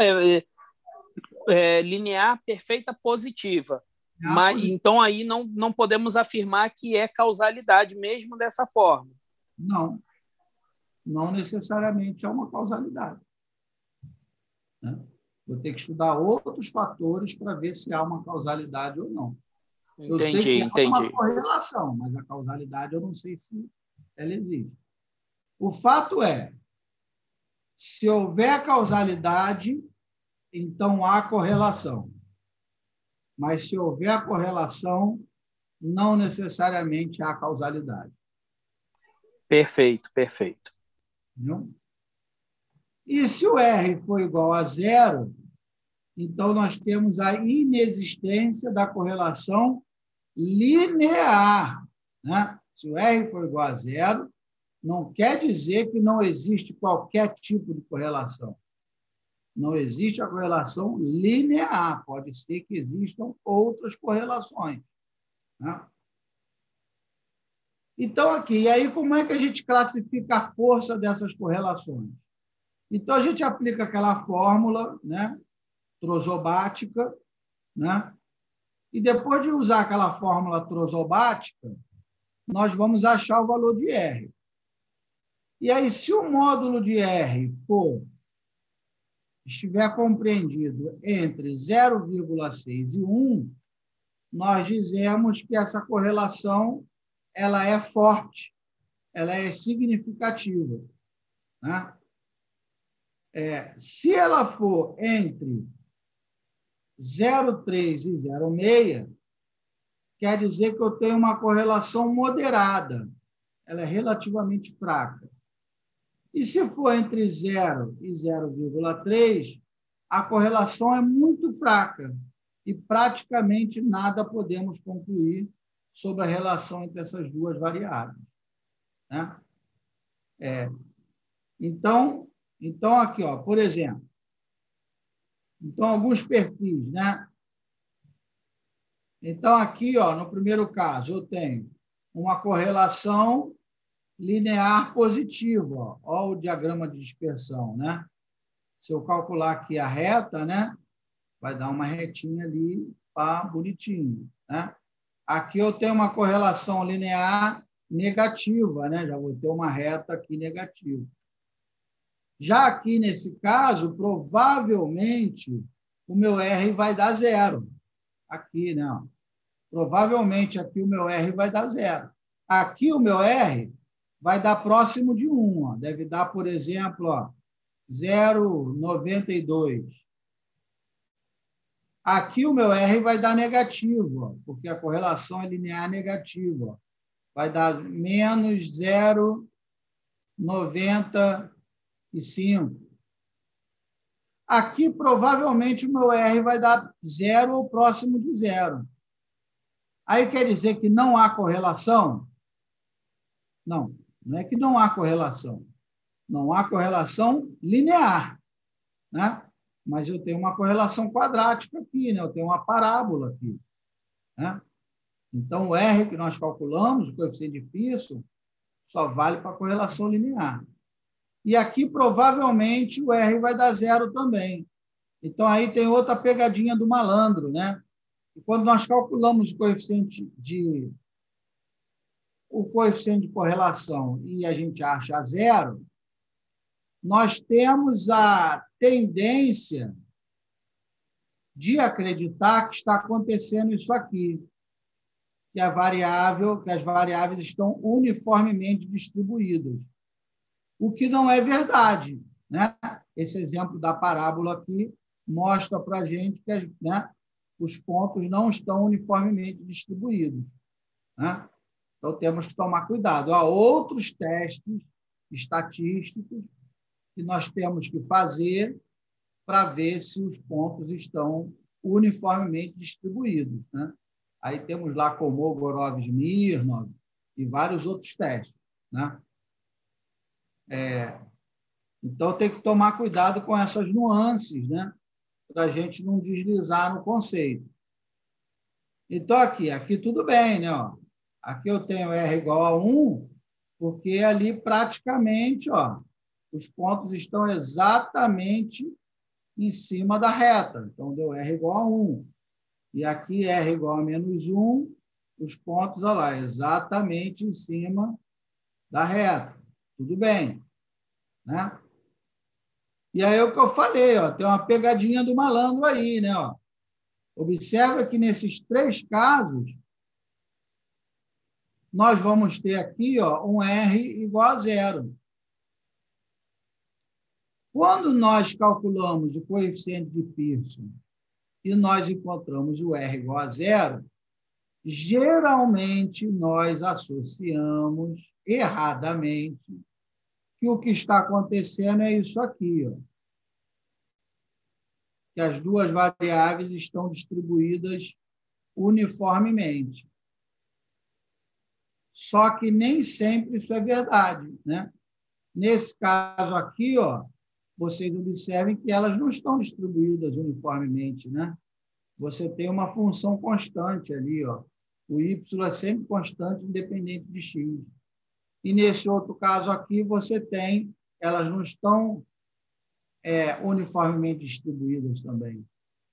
linear, perfeita, positiva. Mas, então, aí não podemos afirmar que é causalidade mesmo dessa forma. Não. Não necessariamente é uma causalidade. Né? Vou ter que estudar outros fatores para ver se há uma causalidade ou não. Eu sei que há uma correlação, mas a causalidade eu não sei se ela existe. O fato é, se houver causalidade, então há correlação. Mas se houver a correlação, não necessariamente há causalidade. Perfeito, perfeito. Entendeu? E se o R for igual a 0, então nós temos a inexistência da correlação linear. Né? Se o R for igual a 0, não quer dizer que não existe qualquer tipo de correlação. Não existe a correlação linear. Pode ser que existam outras correlações. Né? Então, aqui, e aí como é que a gente classifica a força dessas correlações? Então, a gente aplica aquela fórmula, né, trosobática, né, e depois de usar aquela fórmula trosobática, nós vamos achar o valor de R. E aí, se o módulo de R estiver compreendido entre 0,6 e 1, nós dizemos que essa correlação ela é forte, ela é significativa. Né? Se ela for entre 0,3 e 0,6, quer dizer que eu tenho uma correlação moderada, ela é relativamente fraca. E se for entre 0 e 0,3, a correlação é muito fraca e praticamente nada podemos concluir sobre a relação entre essas duas variáveis. Né? Então, aqui, ó, por exemplo, então, alguns perfis, né? Então, aqui, ó, no primeiro caso, eu tenho uma correlação linear positivo. Ó o diagrama de dispersão, né? Se eu calcular aqui a reta, né, vai dar uma retinha ali, pá, bonitinho, né? Aqui eu tenho uma correlação linear negativa, né? Já vou ter uma reta aqui negativa. Já aqui, nesse caso, provavelmente, o meu R vai dar zero. Aqui, né? Provavelmente, aqui o meu R vai dar zero. Aqui, o meu R vai dar próximo de 1. Ó. Deve dar, por exemplo, ó, 0,92. Aqui, o meu R vai dar negativo, ó, porque a correlação é linear negativa. Ó. Vai dar menos 0,95. Aqui, provavelmente, o meu R vai dar zero ou próximo de zero. Aí quer dizer que não há correlação? Não, não é que não há correlação. Não há correlação linear, né? Mas eu tenho uma correlação quadrática aqui, né? Eu tenho uma parábola aqui, né? Então, o R que nós calculamos, o coeficiente de Pearson, só vale para a correlação linear. E aqui, provavelmente, o R vai dar zero também. Então, aí tem outra pegadinha do malandro, né? E quando nós calculamos o coeficiente de correlação e a gente acha zero, nós temos a tendência de acreditar que está acontecendo isso aqui, que as variáveis estão uniformemente distribuídas. O que não é verdade, né? Esse exemplo da parábola aqui mostra para a gente que os pontos não estão uniformemente distribuídos, né? Então, temos que tomar cuidado. Há outros testes estatísticos que nós temos que fazer para ver se os pontos estão uniformemente distribuídos, né? Aí temos lá Kolmogorov, Smirnov e vários outros testes, né? Então, tem que tomar cuidado com essas nuances, né? Para a gente não deslizar no conceito. Então, aqui tudo bem, né? Ó, aqui eu tenho R igual a 1, porque ali praticamente, ó, os pontos estão exatamente em cima da reta. Então, deu R igual a 1. E aqui R igual a menos 1, os pontos, olha lá, exatamente em cima da reta. Tudo bem, né? E aí é o que eu falei, ó, tem uma pegadinha do malandro aí, né? Ó. Observa que nesses 3 casos, nós vamos ter aqui, ó, um R igual a zero. Quando nós calculamos o coeficiente de Pearson e nós encontramos o R igual a zero, geralmente nós associamos erradamente que o que está acontecendo é isso aqui, ó, que as duas variáveis estão distribuídas uniformemente. Só que nem sempre isso é verdade, né? Nesse caso aqui, ó, vocês observem que elas não estão distribuídas uniformemente, né? Você tem uma função constante ali, ó. O y é sempre constante, independente de x. E nesse outro caso aqui, você tem, elas não estão uniformemente distribuídas também.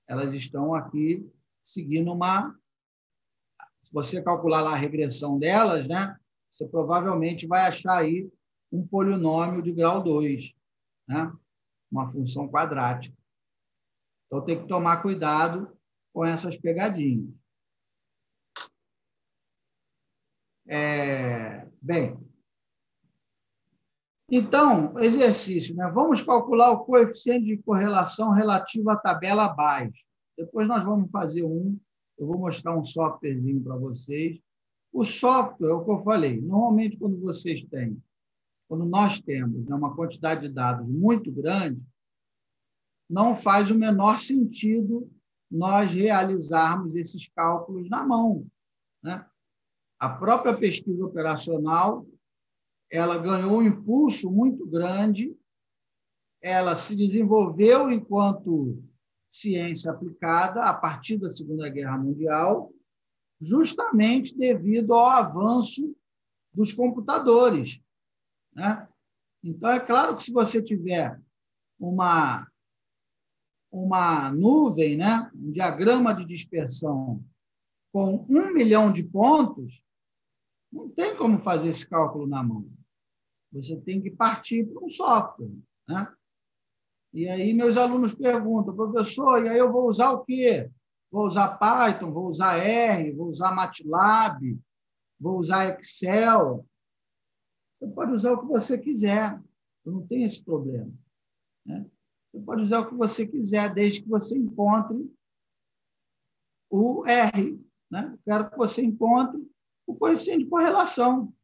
Elas estão aqui seguindo uma... Se você calcular lá a regressão delas, né, você provavelmente vai achar aí um polinômio de grau 2, né? Uma função quadrática. Então, tem que tomar cuidado com essas pegadinhas. Bem, então, exercício, né? Vamos calcular o coeficiente de correlação relativo à tabela abaixo. Depois nós vamos fazer eu vou mostrar um softwarezinho para vocês. O software, é o que eu falei, normalmente quando nós temos, né, uma quantidade de dados muito grande, não faz o menor sentido nós realizarmos esses cálculos na mão, né? A própria pesquisa operacional, ela ganhou um impulso muito grande, ela se desenvolveu enquanto ciência aplicada a partir da Segunda Guerra Mundial, justamente devido ao avanço dos computadores, né? Então, é claro que se você tiver uma nuvem, né? Um diagrama de dispersão com 1 milhão de pontos, não tem como fazer esse cálculo na mão. Você tem que partir para um software, né? E aí meus alunos perguntam, professor, e aí eu vou usar o quê? Vou usar Python, vou usar R, vou usar MATLAB, vou usar Excel. Você pode usar o que você quiser, não tem esse problema, né? Você pode usar o que você quiser, desde que você encontre o R, né? Quero que você encontre o coeficiente de correlação.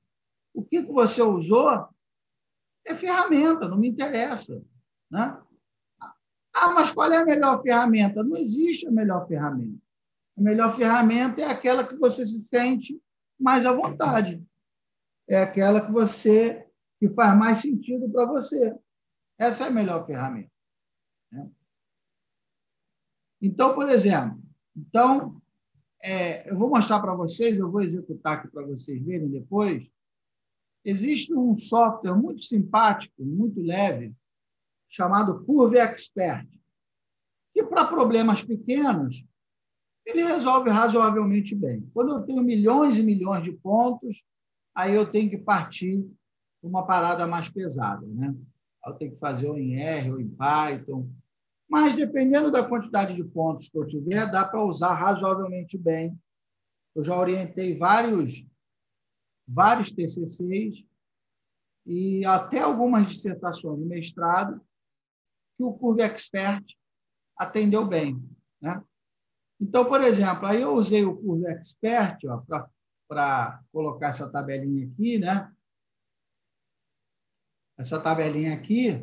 O que você usou é ferramenta, não me interessa, né? Ah, mas qual é a melhor ferramenta? Não existe a melhor ferramenta. A melhor ferramenta é aquela que você se sente mais à vontade. É aquela que faz mais sentido para você. Essa é a melhor ferramenta, né? Então, por exemplo, eu vou mostrar para vocês, eu vou executar aqui para vocês verem depois. Existe um software muito simpático, muito leve, chamado Curve Expert, que para problemas pequenos, ele resolve razoavelmente bem. Quando eu tenho milhões e milhões de pontos, aí eu tenho que partir para uma parada mais pesada, né? Eu tenho que fazer ou em R ou em Python. Mas, dependendo da quantidade de pontos que eu tiver, dá para usar razoavelmente bem. Eu já orientei vários TCCs e até algumas dissertações de mestrado que o Curve Expert atendeu bem, né? Então, por exemplo, aí eu usei o Curve Expert para colocar essa tabelinha aqui, né? Essa tabelinha aqui.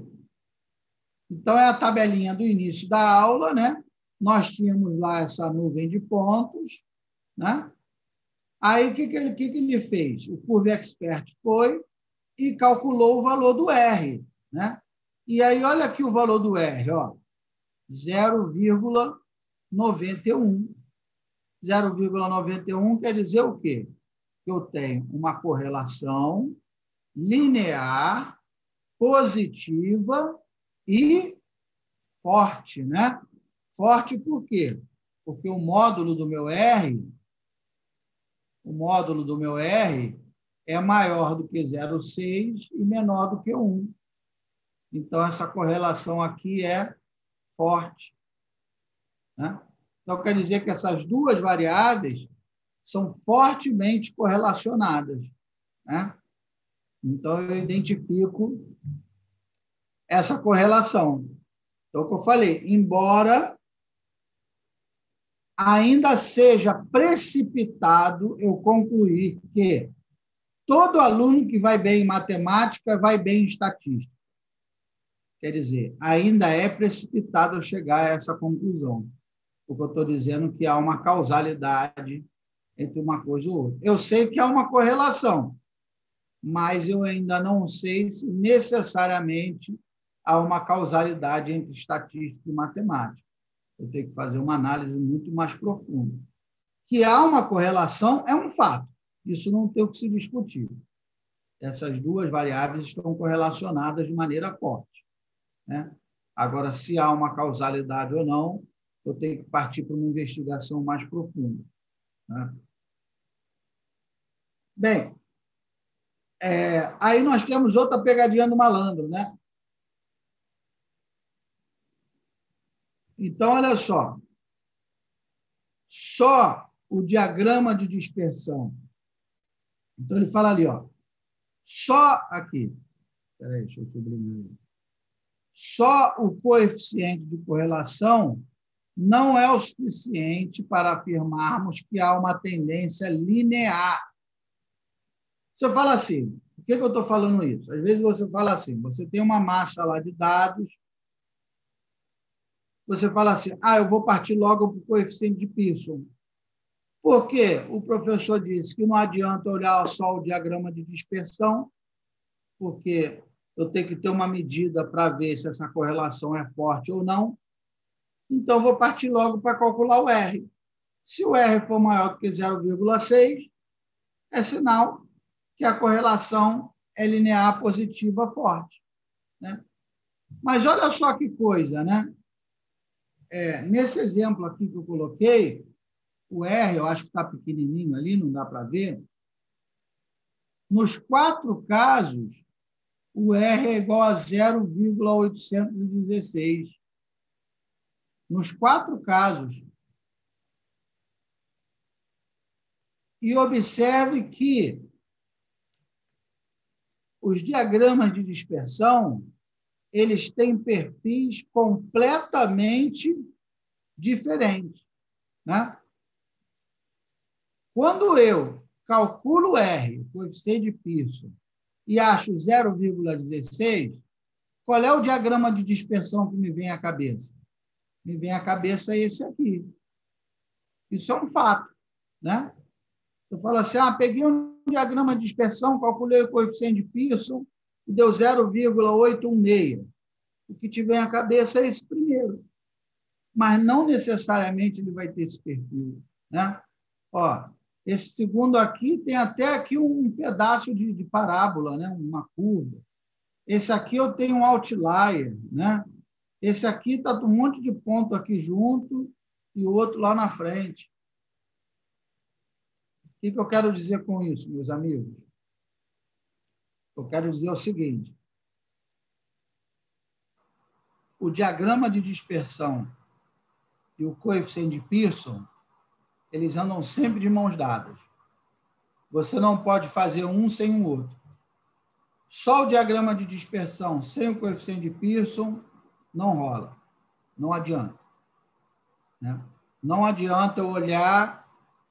Então, é a tabelinha do início da aula, né? Nós tínhamos lá essa nuvem de pontos, né? Aí, o que ele fez? O Curve Expert foi e calculou o valor do R, né? E aí, olha aqui o valor do R, ó, 0,91. 0,91 quer dizer o quê? Que eu tenho uma correlação linear, positiva e forte, né? Forte por quê? Porque o módulo do meu R é maior do que 0,6 e menor do que 1. Então, essa correlação aqui é forte, né? Então, quer dizer que essas duas variáveis são fortemente correlacionadas, né? Então, eu identifico essa correlação. Então, o que eu falei, embora ainda seja precipitado eu concluir que todo aluno que vai bem em matemática vai bem em estatística. Quer dizer, ainda é precipitado eu chegar a essa conclusão, porque eu estou dizendo que há uma causalidade entre uma coisa e outra. Eu sei que há uma correlação, mas eu ainda não sei se necessariamente há uma causalidade entre estatística e matemática. Eu tenho que fazer uma análise muito mais profunda. Que há uma correlação é um fato. Isso não tem o que se discutir. Essas duas variáveis estão correlacionadas de maneira forte, né? Agora, se há uma causalidade ou não, eu tenho que partir para uma investigação mais profunda, né? Bem, aí nós temos outra pegadinha do malandro, né? Então, olha só o diagrama de dispersão. Então, ele fala ali, ó, só aqui, espera aí, deixa eu sublinhar. Só o coeficiente de correlação não é o suficiente para afirmarmos que há uma tendência linear. Você fala assim, por que eu estou falando isso? Às vezes você fala assim, você tem uma massa lá de dados, você fala assim, eu vou partir logo para o coeficiente de Pearson. Por quê? O professor disse que não adianta olhar só o diagrama de dispersão, porque eu tenho que ter uma medida para ver se essa correlação é forte ou não. Então, vou partir logo para calcular o R. Se o R for maior do que 0,6, é sinal que a correlação é linear positiva forte, né? Mas olha só que coisa, né? Nesse exemplo aqui que eu coloquei, o R, eu acho que está pequenininho ali, não dá para ver. Nos 4 casos, o R é igual a 0,816. Nos 4 casos. E observe que os diagramas de dispersão, eles têm perfis completamente diferentes, né? Quando eu calculo R, o coeficiente de Pearson, e acho 0,16, qual é o diagrama de dispersão que me vem à cabeça? Me vem à cabeça esse aqui. Isso é um fato, né? Eu falo assim, peguei um diagrama de dispersão, calculei o coeficiente de Pearson e deu 0,816. O que te vem à cabeça é esse primeiro. Mas não necessariamente ele vai ter esse perfil, né? Ó, esse segundo aqui tem até aqui um pedaço de parábola, né? Uma curva. Esse aqui eu tenho um outlier, né? Esse aqui está um monte de ponto aqui junto e o outro lá na frente. O que eu quero dizer com isso, meus amigos? Eu quero dizer o seguinte. O diagrama de dispersão e o coeficiente de Pearson, eles andam sempre de mãos dadas. Você não pode fazer um sem o outro. Só o diagrama de dispersão sem o coeficiente de Pearson não rola. Não adianta, né? Não adianta eu olhar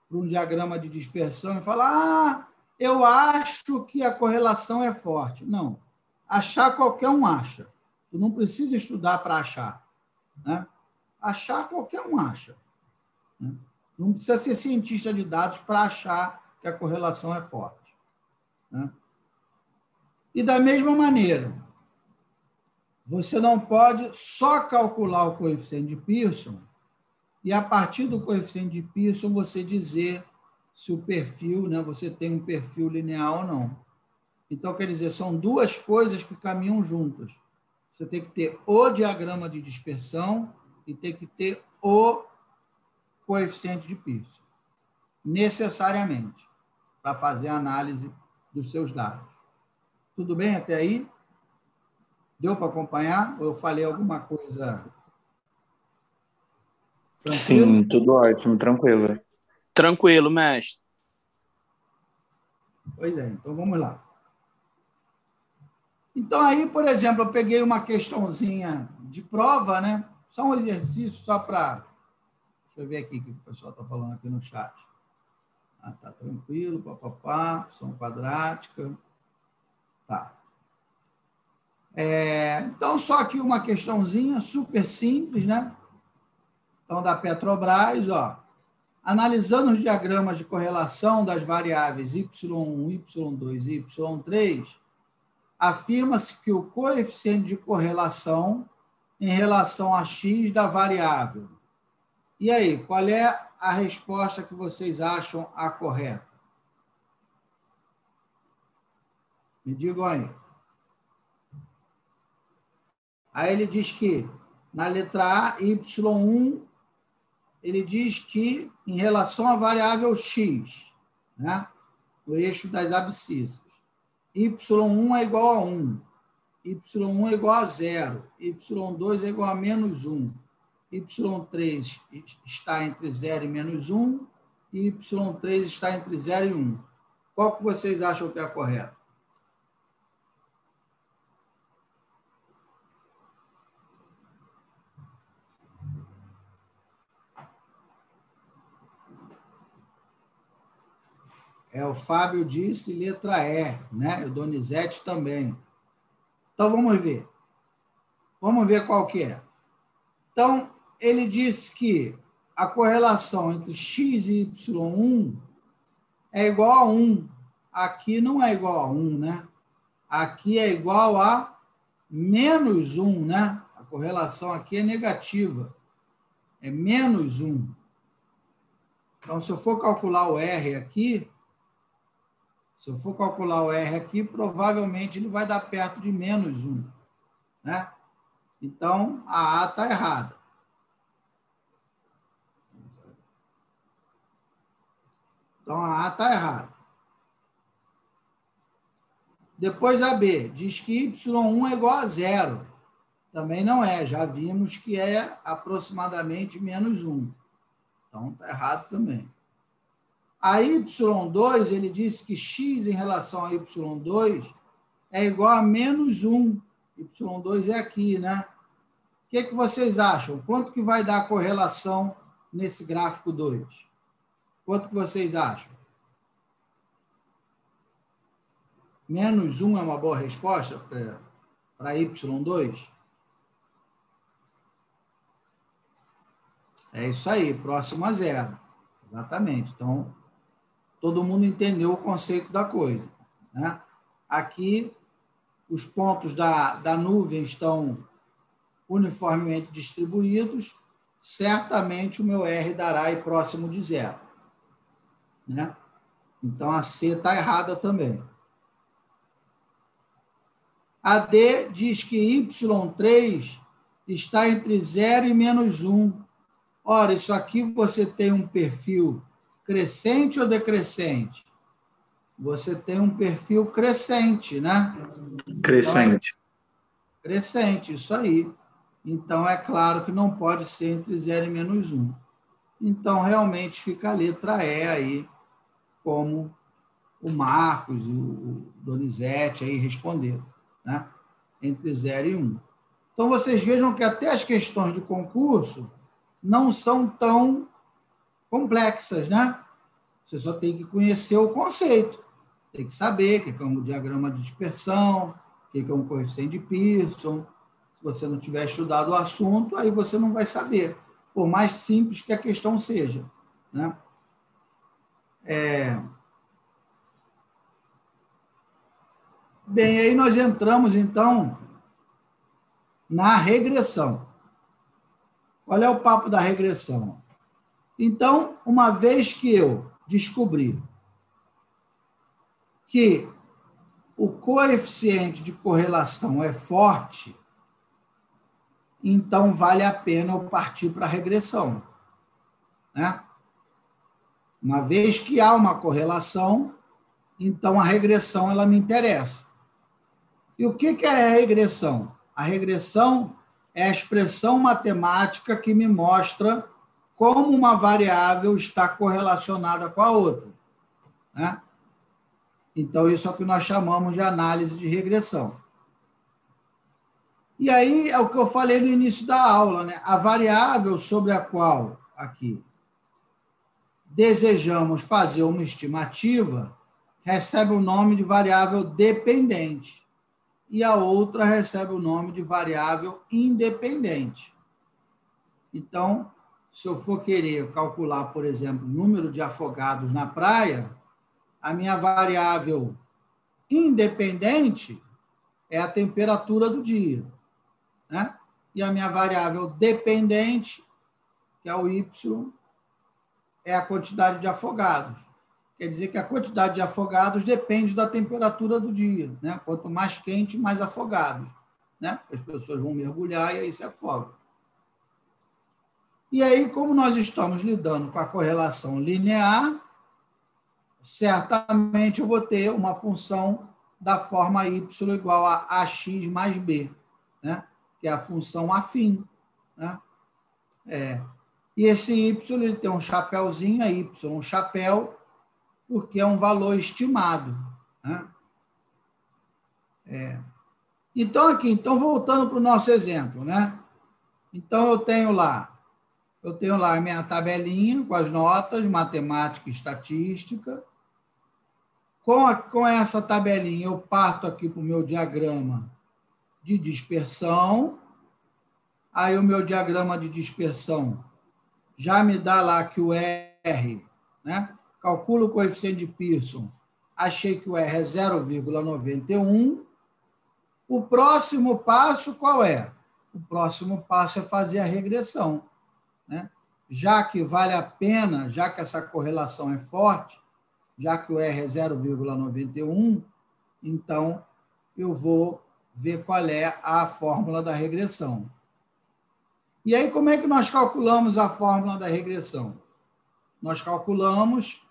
para um diagrama de dispersão e falar, eu acho que a correlação é forte. Não. Achar qualquer um acha. Tu não precisa estudar para achar, né? Achar qualquer um acha, né? Não precisa ser cientista de dados para achar que a correlação é forte, né? E da mesma maneira, você não pode só calcular o coeficiente de Pearson e, a partir do coeficiente de Pearson, você dizer se o perfil, né, você tem um perfil linear ou não. Então, quer dizer, são duas coisas que caminham juntas. Você tem que ter o diagrama de dispersão e tem que ter o coeficiente de Pearson, necessariamente, para fazer a análise dos seus dados. Tudo bem até aí? Deu para acompanhar? Ou eu falei alguma coisa? Tranquilo? Sim, tudo ótimo, tranquilo. Tranquilo, mestre. Pois é, então vamos lá. Então, aí, por exemplo, eu peguei uma questãozinha de prova, né? Só um exercício, só para... Deixa eu ver aqui o que o pessoal está falando aqui no chat. Tá tranquilo, papapá, som quadrática. Tá. Então, só aqui uma questãozinha super simples, né? Então, da Petrobras, ó. Analisando os diagramas de correlação das variáveis y1, y2 e y3, afirma-se que o coeficiente de correlação em relação a x da variável. E aí, qual é a resposta que vocês acham a correta? Me digam aí. Aí ele diz que, na letra A, y1, ele diz que, em relação à variável x, né, o eixo das abscissas, y1 é igual a 1, y1 é igual a 0, y2 é igual a menos 1, y3 está entre 0 e menos 1, e y3 está entre 0 e 1. Qual que vocês acham que é a correta? O Fábio disse letra E, né? O Donizete também. Então, vamos ver. Vamos ver qual que é. Então, ele disse que a correlação entre x e y1 é igual a 1. Aqui não é igual a 1, né? Aqui é igual a menos 1, né? A correlação aqui é negativa. É menos 1. Então, se eu for calcular o R aqui, Se eu for calcular o R aqui, provavelmente ele vai dar perto de menos 1. Né? Então, a A está errada. Então, a A está errada. Depois a B, diz que Y1 é igual a 0. Também não é, já vimos que é aproximadamente menos 1. Então, está errado também. A Y2, ele disse que x em relação a Y2 é igual a menos 1. Y2 é aqui, né? O que vocês acham? Quanto que vai dar a correlação nesse gráfico 2? Quanto que vocês acham? Menos 1 é uma boa resposta para Y2? É isso aí, próximo a 0. Exatamente. Então, todo mundo entendeu o conceito da coisa. Né? Aqui, os pontos da nuvem estão uniformemente distribuídos. Certamente, o meu R dará aí próximo de 0. Né? Então, a C está errada também. A D diz que Y3 está entre 0 e menos 1. Ora, isso aqui você tem um perfil crescente ou decrescente? Você tem um perfil crescente, né? Crescente. Então, crescente, isso aí. Então, é claro que não pode ser entre 0 e menos 1. Então, realmente fica a letra E aí, como o Marcos, o Donizete aí responderam, né? Entre 0 e 1. Então, vocês vejam que até as questões de concurso não são tão complexas, né? Você só tem que conhecer o conceito. Tem que saber o que é um diagrama de dispersão, o que é um coeficiente de Pearson. Se você não tiver estudado o assunto, aí você não vai saber, por mais simples que a questão seja, né? Bem, aí nós entramos, então, na regressão. Qual é o papo da regressão? Então, uma vez que eu descobri que o coeficiente de correlação é forte, então vale a pena eu partir para a regressão. Né? Uma vez que há uma correlação, então a regressão ela me interessa. E o que é a regressão? A regressão é a expressão matemática que me mostra como uma variável está correlacionada com a outra. Né? Então, isso é o que nós chamamos de análise de regressão. E aí é o que eu falei no início da aula, né? A variável sobre a qual aqui desejamos fazer uma estimativa recebe o nome de variável dependente e a outra recebe o nome de variável independente. Então, se eu for querer calcular, por exemplo, o número de afogados na praia, a minha variável independente é a temperatura do dia, né? E a minha variável dependente, que é o Y, é a quantidade de afogados. Quer dizer que a quantidade de afogados depende da temperatura do dia, né? Quanto mais quente, mais afogados, né? As pessoas vão mergulhar e aí se afogam. E aí, como nós estamos lidando com a correlação linear, certamente eu vou ter uma função da forma y igual a ax mais b, né? Que é a função afim. Né? E esse y ele tem um chapéuzinho, é y um chapéu, porque é um valor estimado. Né? Então, voltando para o nosso exemplo, né? Então, eu tenho lá a minha tabelinha com as notas, matemática e estatística. Com essa tabelinha, eu parto aqui para o meu diagrama de dispersão. Aí, o meu diagrama de dispersão já me dá lá que o R, né? Calculo o coeficiente de Pearson, achei que o R é 0,91. O próximo passo qual é? O próximo passo é fazer a regressão. Né? Já que vale a pena, já que essa correlação é forte, já que o R é 0,91, então eu vou ver qual é a fórmula da regressão. E aí, como é que nós calculamos a fórmula da regressão? Nós calculamos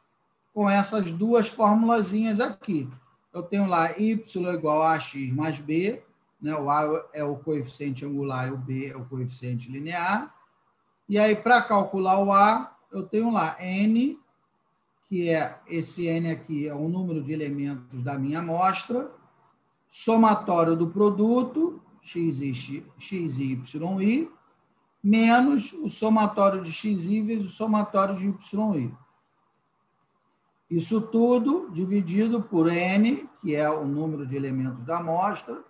com essas duas formulazinhas aqui. Eu tenho lá y igual a x mais b, né? O a é o coeficiente angular e o b é o coeficiente linear. E aí, para calcular o a, eu tenho lá n, que é esse n aqui, é o número de elementos da minha amostra, somatório do produto, x e y, menos o somatório de xi vezes o somatório de yi. Isso tudo dividido por n, que é o número de elementos da amostra,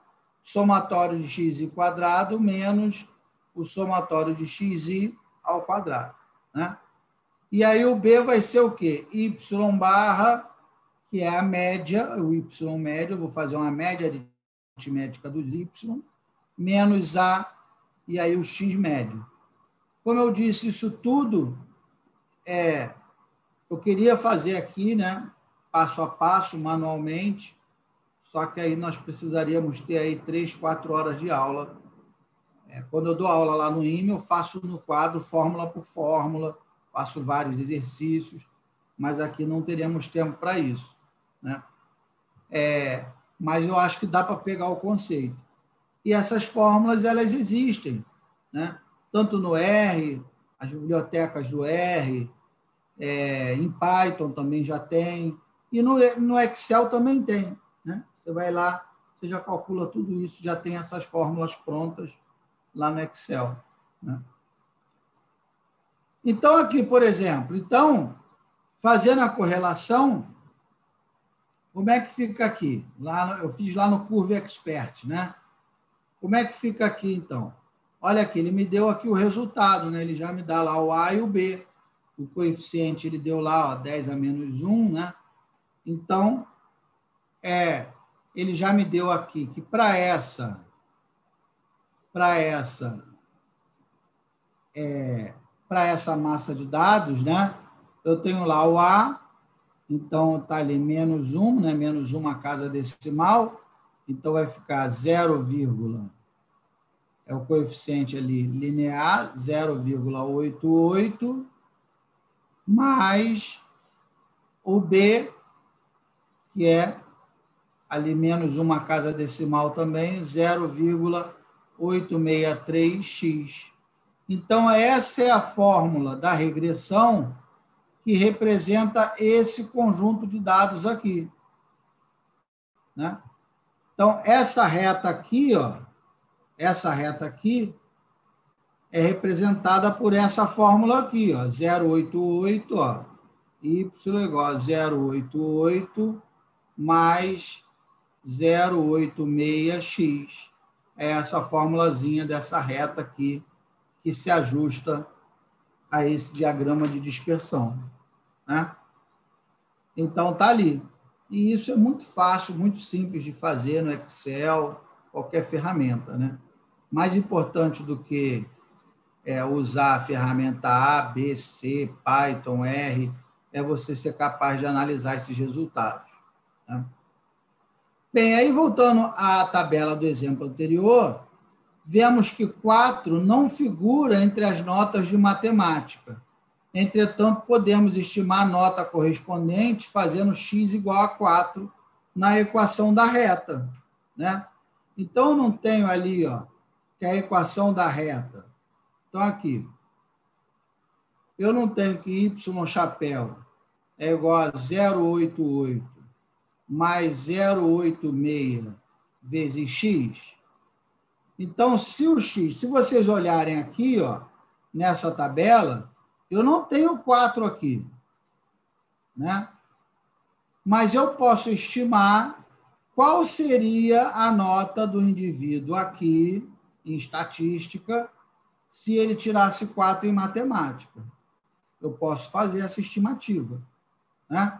somatório de xi quadrado menos o somatório de xi ao quadrado, né? E aí o b vai ser o quê? Y barra, que é a média, o y médio, eu vou fazer uma média aritmética dos y, menos a, e aí o x médio. Como eu disse, isso tudo eu queria fazer aqui, né, passo a passo, manualmente, só que aí nós precisaríamos ter aí 3, 4 horas de aula. Quando eu dou aula lá no IME, eu faço no quadro, fórmula por fórmula, faço vários exercícios, mas aqui não teríamos tempo para isso, né? Mas eu acho que dá para pegar o conceito. E essas fórmulas, elas existem, né? Tanto no R, as bibliotecas do R, em Python também já tem, e no Excel também tem, né? Você vai lá, você já calcula tudo isso, já tem essas fórmulas prontas lá no Excel, né? Então, aqui, por exemplo, fazendo a correlação, como é que fica aqui? Eu fiz lá no Curve Expert, né? Como é que fica aqui, então? Olha aqui, ele me deu aqui o resultado, né? Ele já me dá lá o A e o B. O coeficiente ele deu lá, ó, 10 a menos 1, né? Então, ele já me deu aqui que para essa massa de dados, né? Eu tenho lá o A, então está ali menos 1, né? Menos 1 casa decimal, então vai ficar 0, é o coeficiente ali linear, 0,88, mais o B, que é ali menos 1 casa decimal também, 0,863x. Então, essa é a fórmula da regressão que representa esse conjunto de dados aqui, né? Então, essa reta aqui, ó, é representada por essa fórmula aqui, ó, 0,88, ó, y igual a 0,88 mais 0,86x. É essa formulazinha dessa reta aqui que se ajusta a esse diagrama de dispersão, né? Então, está ali. E isso é muito fácil, muito simples de fazer no Excel, qualquer ferramenta, né? Mais importante do que usar a ferramenta A, B, C, Python, R, é você ser capaz de analisar esses resultados, né? Bem, aí voltando à tabela do exemplo anterior, vemos que 4 não figura entre as notas de matemática. Entretanto, podemos estimar a nota correspondente fazendo x igual a 4 na equação da reta, né? Então, eu não tenho ali, ó, que é a equação da reta. Então, aqui, eu não tenho que y chapéu é igual a 0,88 mais 0,86 vezes x. Então, se vocês olharem aqui, ó, nessa tabela, eu não tenho 4 aqui, né? Mas eu posso estimar qual seria a nota do indivíduo aqui, em estatística, se ele tirasse 4 em matemática. Eu posso fazer essa estimativa, né?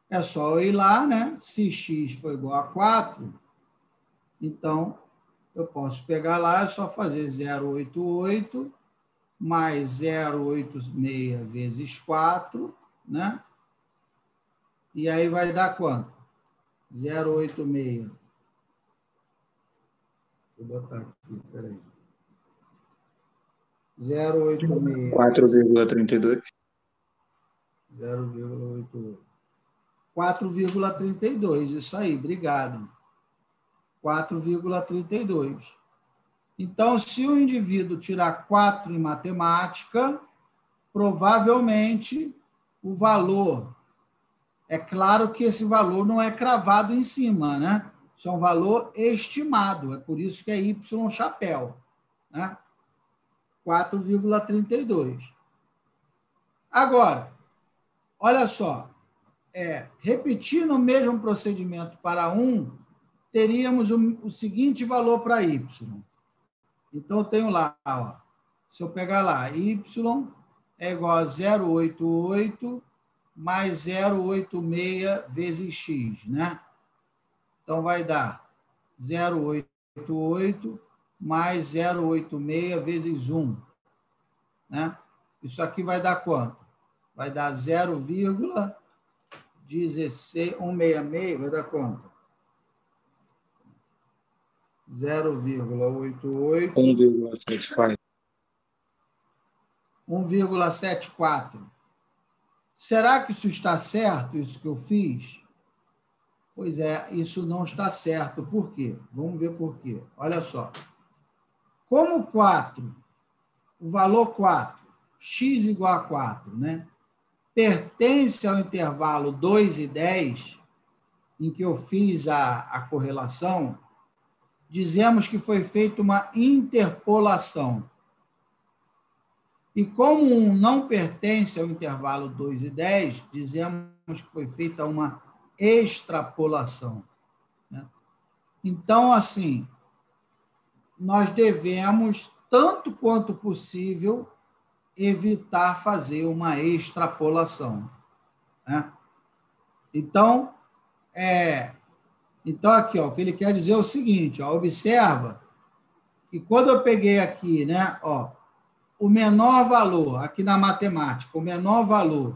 É só eu ir lá, né? Se x for igual a 4, então eu posso pegar lá, é só fazer 0,88 mais 0,86 vezes 4, né? E aí vai dar quanto? 0,86. Vou botar aqui, peraí. 0,86. 4,32. 0,88. 4,32, isso aí, obrigado. 4,32. Então, se o indivíduo tirar 4 em matemática, provavelmente o valor, é claro que esse valor não é cravado em cima, né? Isso é um valor estimado, é por isso que é Y chapéu, né? 4,32. Agora, olha só, repetindo o mesmo procedimento para 1, teríamos o seguinte valor para Y. Então, eu tenho lá, ó, se eu pegar lá, Y é igual a 0,88 mais 0,86 vezes X, né? Então, vai dar 0,88 mais 0,86 vezes 1, né? Isso aqui vai dar quanto? Vai dar 0,166, vai dar quanto? 0,88. 1,74. 1,74. Será que isso está certo, isso que eu fiz? Pois é, isso não está certo. Por quê? Vamos ver por quê. Olha só. Como 4, o valor 4, x igual a 4, né? Pertence ao intervalo 2 e 10, em que eu fiz a correlação, dizemos que foi feita uma interpolação. E como um não pertence ao intervalo 2 e 10, dizemos que foi feita uma extrapolação, né? Então, assim, nós devemos, tanto quanto possível, evitar fazer uma extrapolação, né? Então, aqui, ó, o que ele quer dizer é o seguinte, ó, observa que quando eu peguei aqui, né, ó, o menor valor, aqui na matemática, o menor valor,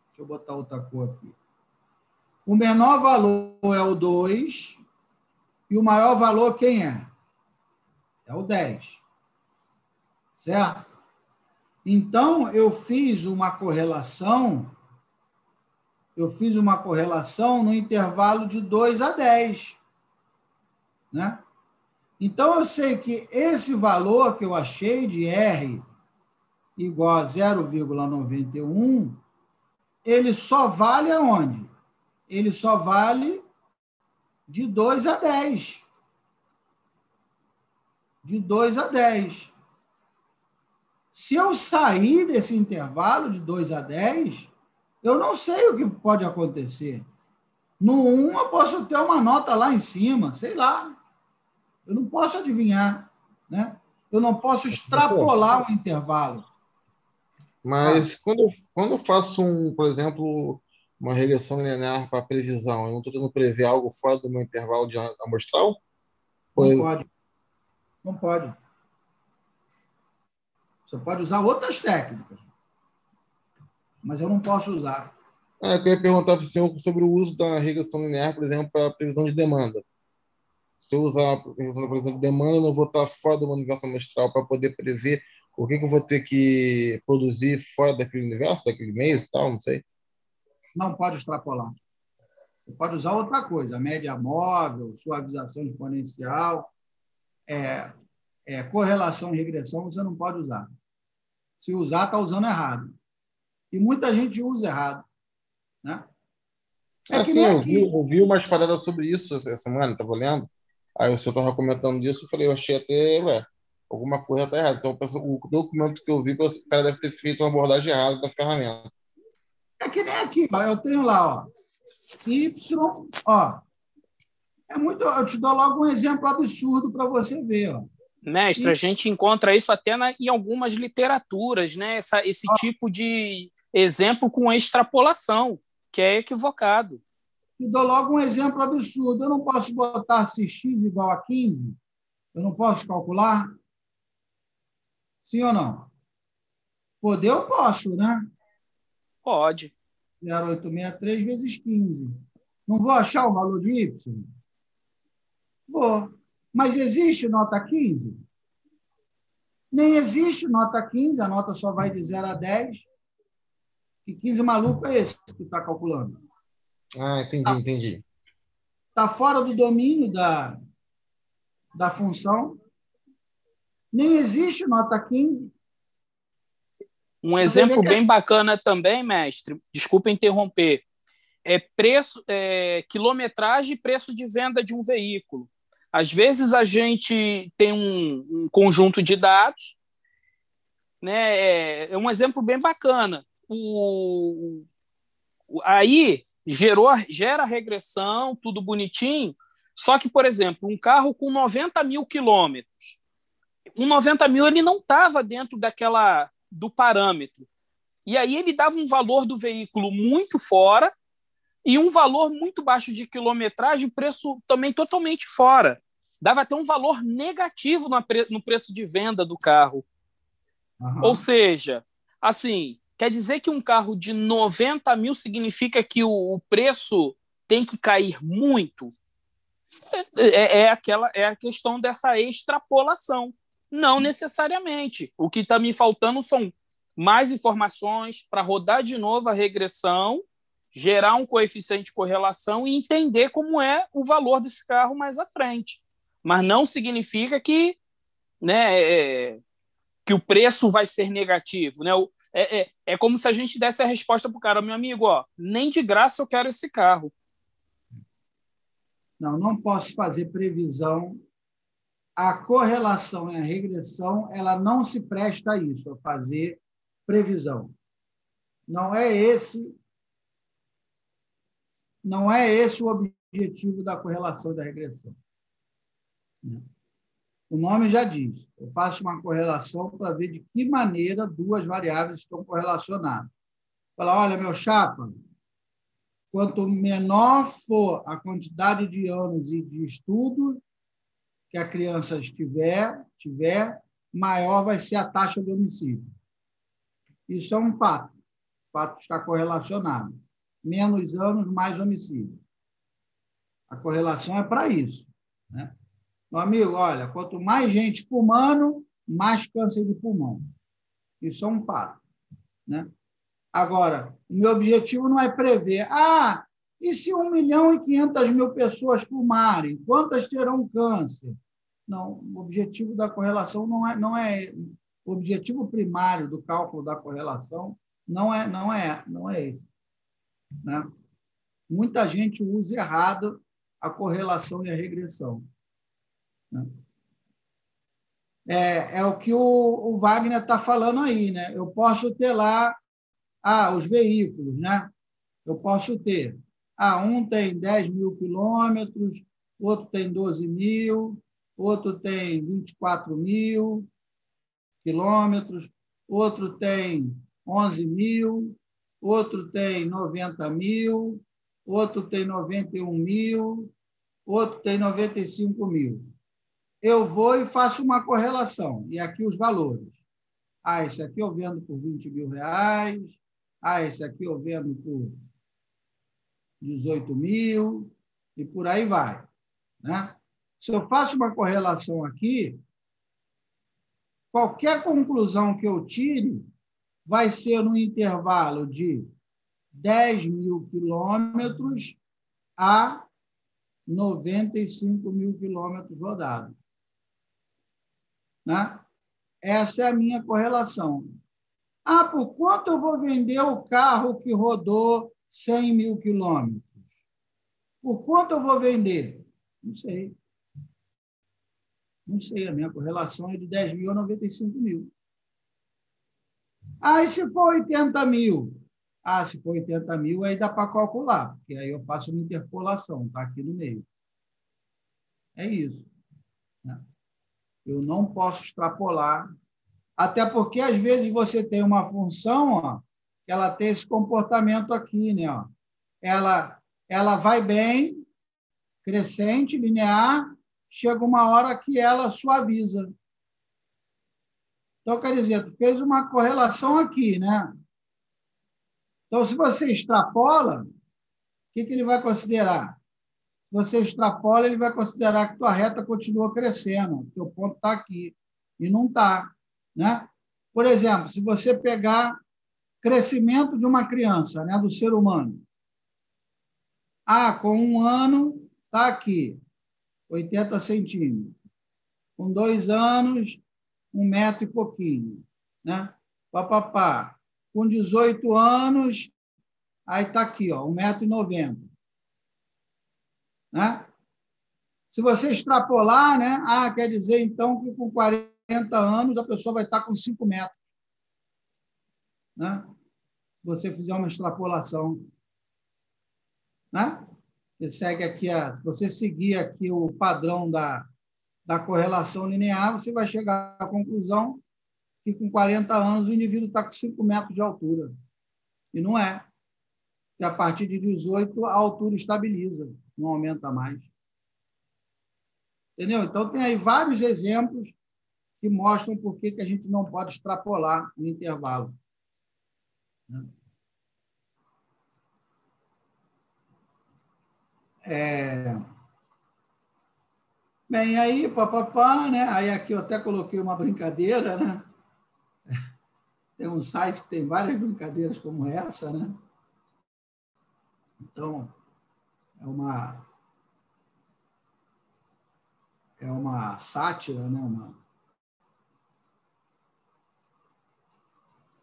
deixa eu botar outra cor aqui, o menor valor é o 2 e o maior valor quem é? É o 10, certo? Então, eu fiz uma correlação no intervalo de 2 a 10, né? Então, eu sei que esse valor que eu achei de R igual a 0,91, ele só vale aonde? Ele só vale de 2 a 10. De 2 a 10. Se eu sair desse intervalo de 2 a 10, eu não sei o que pode acontecer. No 1, eu posso ter uma nota lá em cima, sei lá. Eu não posso adivinhar, né? Eu não posso extrapolar o intervalo. Mas quando eu faço, por exemplo, uma regressão linear para previsão, eu não estou tentando prever algo fora do meu intervalo de amostral? Não pode. Não pode. Você pode usar outras técnicas, mas eu não posso usar. Eu queria perguntar para o senhor sobre o uso da regressão linear, por exemplo, para previsão de demanda. Se eu usar a previsão, por exemplo, de demanda, eu não vou estar fora do universo amostral para poder prever o que eu vou ter que produzir fora daquele universo, daquele mês e tal, não sei. Não pode extrapolar. Você pode usar outra coisa, média móvel, suavização exponencial, correlação e regressão, você não pode usar. Se usar, está usando errado. E muita gente usa errado, né? Eu vi umas paradas sobre isso essa semana, estava olhando. Aí o senhor estava comentando disso, eu falei, eu achei até, alguma coisa está errada. Então, o documento que eu vi, o cara deve ter feito uma abordagem errada da ferramenta. É que nem aqui, ó, eu tenho lá, ó, Y, ó, eu te dou logo um exemplo absurdo para você ver, ó. Mestre, a gente encontra isso até em algumas literaturas, né? Esse tipo de exemplo com extrapolação, que é equivocado. Te dou logo um exemplo absurdo. Eu não posso botar se x igual a 15? Eu não posso calcular? Sim ou não? Poder eu posso, né? Pode. 0,863 vezes 15. Não vou achar o valor de Y? Vou. Mas existe nota 15? Nem existe nota 15, a nota só vai de 0 a 10. Que 15 maluco é esse que está calculando? Ah, entendi. Está fora do domínio da função. Nem existe nota 15. Um exemplo bem bacana também, mestre, desculpa interromper, quilometragem e preço de venda de um veículo. Às vezes a gente tem um conjunto de dados, né? É um exemplo bem bacana. Aí gera regressão, tudo bonitinho, só que, por exemplo, um carro com 90 mil quilômetros, 90 mil ele não estava dentro do parâmetro. E aí ele dava um valor do veículo muito fora e um valor muito baixo de quilometragem, o preço também totalmente fora. Dava até um valor negativo no preço de venda do carro. Uhum. Ou seja, assim, quer dizer que um carro de 90 mil significa que o preço tem que cair muito? É a questão dessa extrapolação. Não necessariamente. O que está me faltando são mais informações para rodar de novo a regressão, gerar um coeficiente de correlação e entender como é o valor desse carro mais à frente. Mas não significa que, né, que o preço vai ser negativo. Né? É como se a gente desse a resposta para o cara, meu amigo, nem de graça eu quero esse carro. Não posso fazer previsão. A correlação e a regressão, ela não se presta a isso, a fazer previsão. Não é esse o objetivo da correlação e da regressão. O nome já diz. Eu faço uma correlação para ver de que maneira duas variáveis estão correlacionadas. Fala, olha, meu chapa, quanto menor for a quantidade de anos e de estudo que a criança tiver, maior vai ser a taxa de homicídio. Isso é um fato. O fato está correlacionado. Menos anos, mais homicídio. A correlação é para isso. Né? Meu amigo, olha, quanto mais gente fumando, mais câncer de pulmão. Isso é um fato. Né? Agora, o meu objetivo não é prever. E se 1.500.000 pessoas fumarem? Quantas terão câncer? Não, o objetivo da correlação não é o objetivo primário do cálculo da correlação não é esse. Né? Muita gente usa errado a correlação e a regressão. Né? É o que o Wagner está falando aí. Né? Eu posso ter lá os veículos. Né? Eu posso ter. Um tem 10 mil quilômetros, outro tem 12 mil, outro tem 24 mil quilômetros, outro tem 11 mil, outro tem 90 mil, outro tem 91 mil, outro tem 95 mil. Eu vou e faço uma correlação. E aqui os valores. Esse aqui eu vendo por 20 mil reais. Esse aqui eu vendo por 18 mil. E por aí vai. Né? Se eu faço uma correlação aqui, qualquer conclusão que eu tire vai ser no intervalo de 10 mil quilômetros a 95 mil quilômetros rodados. Né? Essa é a minha correlação. Por quanto eu vou vender o carro que rodou 100 mil quilômetros? Por quanto eu vou vender? Não sei. Não sei, a minha correlação é de 10 mil a 95 mil. E se for 80 mil? Se for 80 mil, aí dá para calcular, porque aí eu faço uma interpolação, está aqui no meio. É isso. Né? Eu não posso extrapolar, até porque, às vezes, você tem uma função, que ela tem esse comportamento aqui, né? Ela vai bem, crescente, linear, chega uma hora que ela suaviza. Então, quer dizer, tu fez uma correlação aqui, né? Então, se você extrapola, o que ele vai considerar? Se você extrapola, ele vai considerar que tua reta continua crescendo, teu ponto está aqui, e não está. Né? Por exemplo, se você pegar crescimento de uma criança, né, do ser humano, com 1 ano, está aqui, 80 centímetros. Com 2 anos, 1 metro e pouquinho. Né? Papapá. Com 18 anos, aí está aqui, 1,90 m. Né? Se você extrapolar, né? Quer dizer, então, que com 40 anos a pessoa vai estar com 5 metros. Né? Se você fizer uma extrapolação. Né? Você seguir aqui o padrão da correlação linear, você vai chegar à conclusão que com 40 anos o indivíduo está com 5 metros de altura. E não é. Que a partir de 18 a altura estabiliza, não aumenta mais. Entendeu? Então, tem aí vários exemplos que mostram por que a gente não pode extrapolar o intervalo. Bem, aí, papapá, né? Aí aqui eu até coloquei uma brincadeira, né? Tem um site que tem várias brincadeiras como essa, né? Então, é uma sátira, né?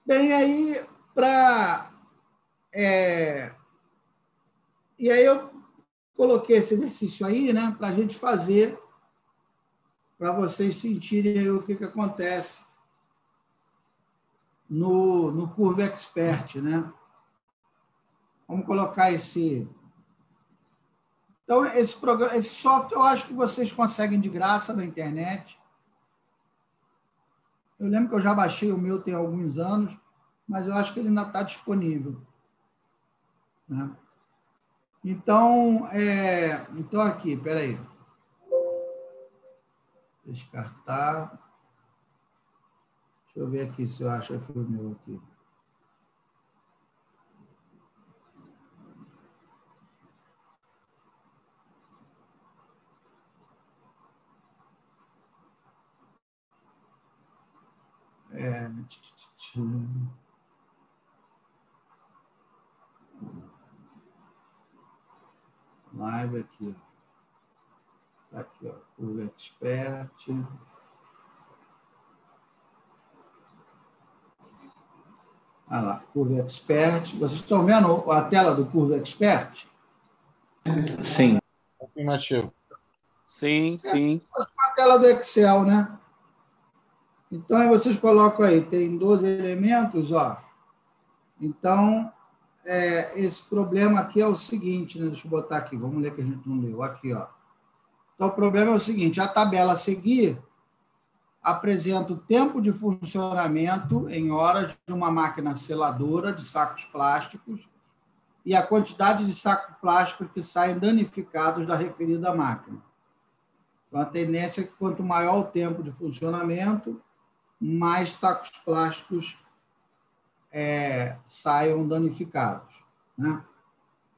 Bem, aí, E aí eu coloquei esse exercício aí, né? Para a gente fazer, para vocês sentirem o que acontece no Curve Expert, né? Vamos colocar esse... Então, esse software eu acho que vocês conseguem de graça na internet. Eu lembro que eu já baixei o meu tem alguns anos, mas eu acho que ele ainda está disponível. Né? Então, aqui, espera aí. Descartar. Deixa eu ver aqui se eu acho aqui o meu aqui. Live aqui. Aqui, ó, Curve Expert. Olha lá, Curve Expert. Vocês estão vendo a tela do Curve Expert? Sim. Afirmativo. Sim, sim. A tela do Excel, né? Então, aí vocês colocam aí, tem 12 elementos, ó. Então, esse problema aqui é o seguinte, né? Deixa eu botar aqui, vamos ler que a gente não leu. Aqui, ó. Então, o problema é o seguinte, a tabela a seguir apresenta o tempo de funcionamento em horas de uma máquina seladora de sacos plásticos e a quantidade de sacos plásticos que saem danificados da referida máquina. Então, a tendência é que quanto maior o tempo de funcionamento, mais sacos plásticos saiam danificados. Né?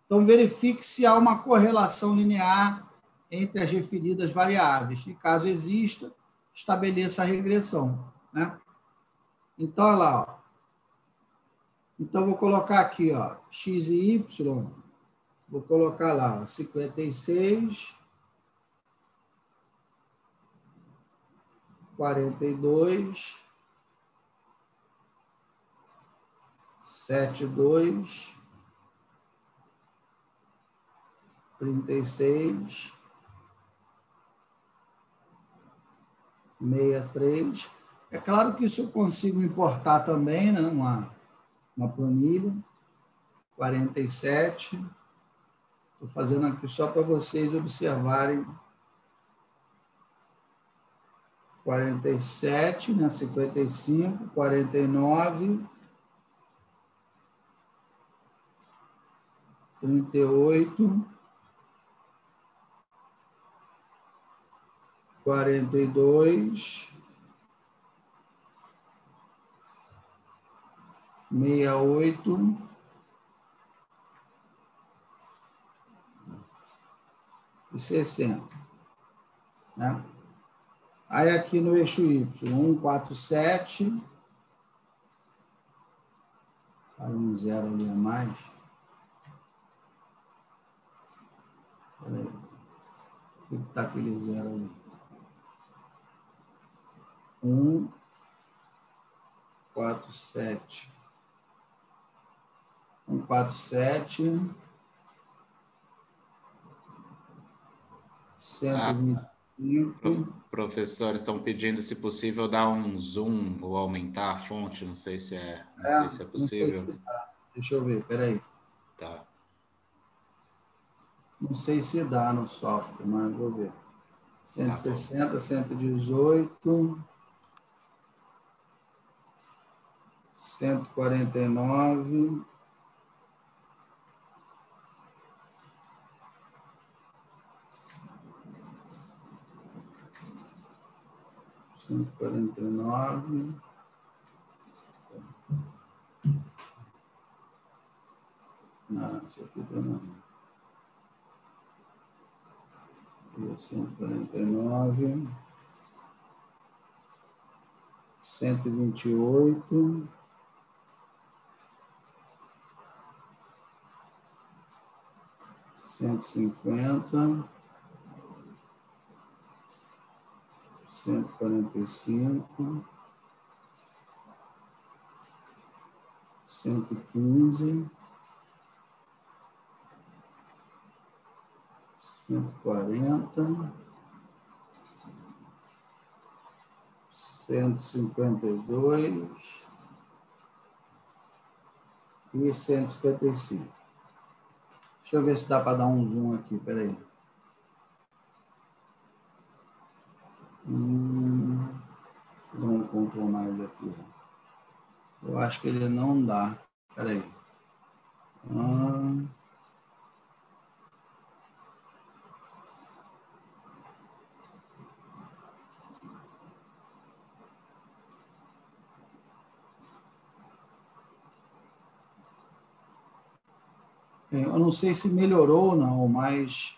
Então, verifique se há uma correlação linear entre as referidas variáveis. E, caso exista, estabeleça a regressão. Né? Então, olha lá. Ó. Então, vou colocar aqui, ó, x e y. Vou colocar lá, ó, 56, 42, 72, 36, 63. É claro que isso eu consigo importar também, né? Uma planilha. 47. Estou fazendo aqui só para vocês observarem. 47, né? 55, 49, 38, 42, 68, e 60. Né? Aí aqui no eixo Y, 147. Sai um zero ali a mais. Peraí. O que está aquele zero ali? 147. 147. 125. Professores estão pedindo, se possível, dar um zoom ou aumentar a fonte. Não sei se é possível. Não sei se dá. Deixa eu ver, peraí. Tá. Não sei se dá no software, mas vou ver. 160, 118, 149, 149. Não, isso aqui também. 149, 128, 150, 145, 115, 140, 152 e 155. Deixa eu ver se dá para dar um zoom aqui, peraí. Vou um Ctrl mais aqui. Eu acho que ele não dá. Peraí. Eu não sei se melhorou ou não, mas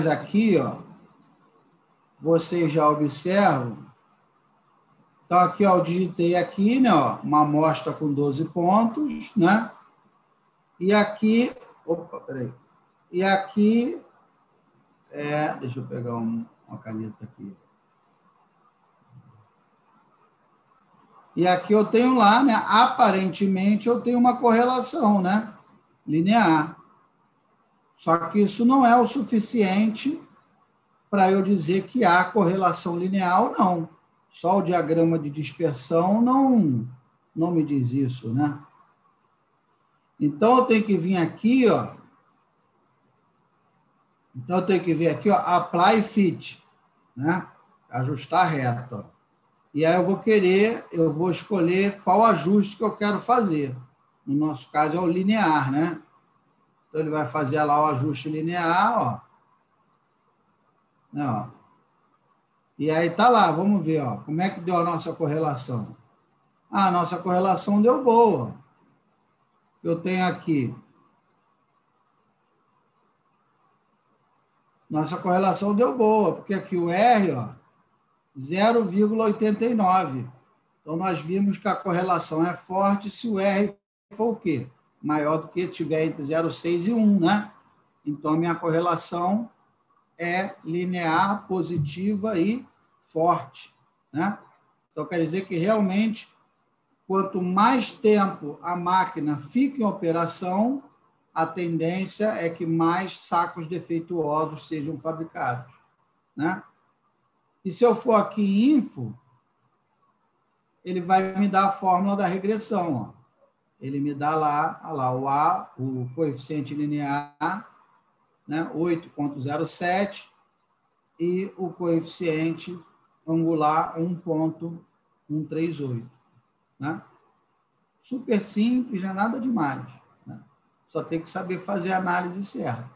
aqui, ó, vocês já observam. Então, aqui, ó, eu digitei aqui, né, ó, uma amostra com 12 pontos, né? E aqui, opa, peraí. E aqui, deixa eu pegar uma caneta aqui. E aqui eu tenho lá, né, aparentemente eu tenho uma correlação, né, linear. Só que isso não é o suficiente para eu dizer que há correlação linear ou não. Só o diagrama de dispersão não me diz isso, né? Então, eu tenho que vir aqui, ó. Então, eu tenho que vir aqui, ó, apply fit, né? Ajustar reto, ó. E aí eu vou escolher qual ajuste que eu quero fazer. No nosso caso, é o linear, né? Então, ele vai fazer lá o ajuste linear, ó. Né, ó. E aí tá lá, vamos ver, ó, como é que deu a nossa correlação. A nossa correlação deu boa. Eu tenho aqui. Nossa correlação deu boa, porque aqui o R, ó, 0,89. Então, nós vimos que a correlação é forte se o R for o quê? Maior do que tiver entre 0,6 e 1, né? Então, a minha correlação é linear, positiva e forte, né? Então, quer dizer que, realmente, quanto mais tempo a máquina fica em operação, a tendência é que mais sacos defeituosos sejam fabricados, né? E se eu for aqui em info, ele vai me dar a fórmula da regressão, ó. Ele me dá lá o coeficiente linear, né, 8,07, e o coeficiente angular 1,138, né? Super simples, não é nada demais, né? Só tem que saber fazer a análise certa,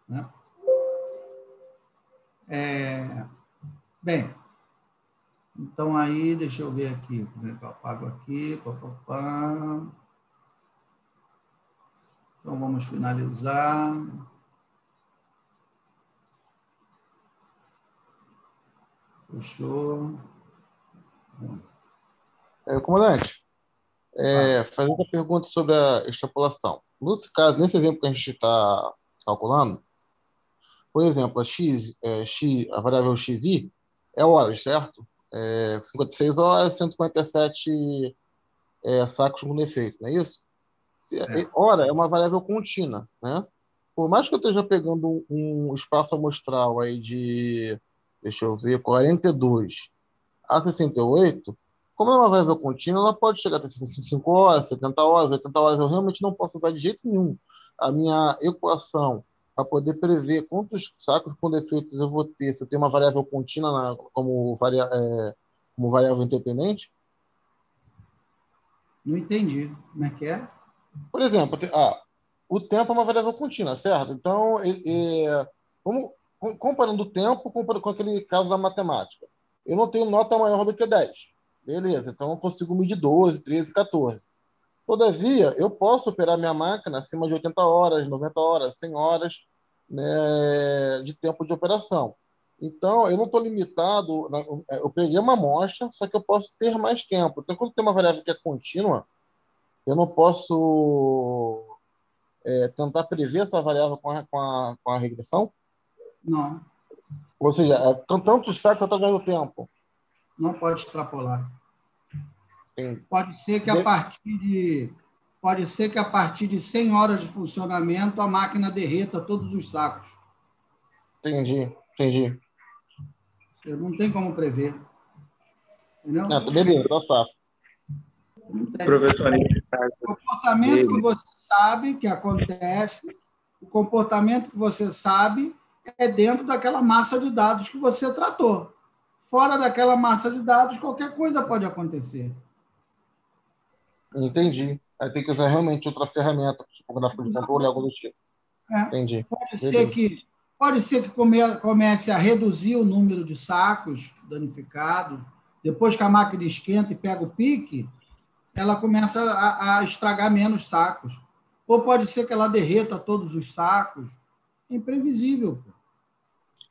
né? Bem, então aí, deixa eu ver aqui, como é que eu apago aqui, papapá. Então, vamos finalizar. Fechou. Comandante, fazendo a pergunta sobre a extrapolação. Nesse caso, nesse exemplo que a gente está calculando, por exemplo, a variável xi é horas, certo? 56 horas, 147 sacos com defeito, não é isso? Hora é uma variável contínua, né? Por mais que eu esteja pegando um espaço amostral aí de, deixa eu ver, 42 a 68, como é uma variável contínua, ela pode chegar até 65 horas, 70 horas, 80 horas. Eu realmente não posso usar de jeito nenhum a minha equação para poder prever quantos sacos com defeitos eu vou ter se eu tenho uma variável contínua como variável independente. Não entendi. Como é que é? Por exemplo, o tempo é uma variável contínua, certo? Então, comparando o tempo com aquele caso da matemática, eu não tenho nota maior do que 10. Beleza, então eu consigo medir 12, 13, 14. Todavia, eu posso operar minha máquina acima de 80 horas, 90 horas, 100 horas, né, de tempo de operação. Então, eu não estou limitado. Eu peguei uma amostra, só que eu posso ter mais tempo. Então, quando tem uma variável que é contínua, eu não posso tentar prever essa variável com a regressão? Não. Ou seja, tantos sacos através do tempo. Não pode extrapolar. Sim. Pode ser que a partir de 100 horas de funcionamento a máquina derreta todos os sacos. Entendi. Você não tem como prever. Entendeu? Beleza, tá fácil. Professor, O comportamento que você sabe que acontece, o comportamento que você sabe é dentro daquela massa de dados que você tratou. Fora daquela massa de dados, qualquer coisa pode acontecer. Entendi. Aí tem que usar realmente outra ferramenta, tipo gráfico de controle, algo do tipo. Entendi. Pode ser que comece a reduzir o número de sacos danificados. Depois que a máquina esquenta e pega o pique, ela começa a estragar menos sacos. Ou pode ser que ela derreta todos os sacos. É imprevisível.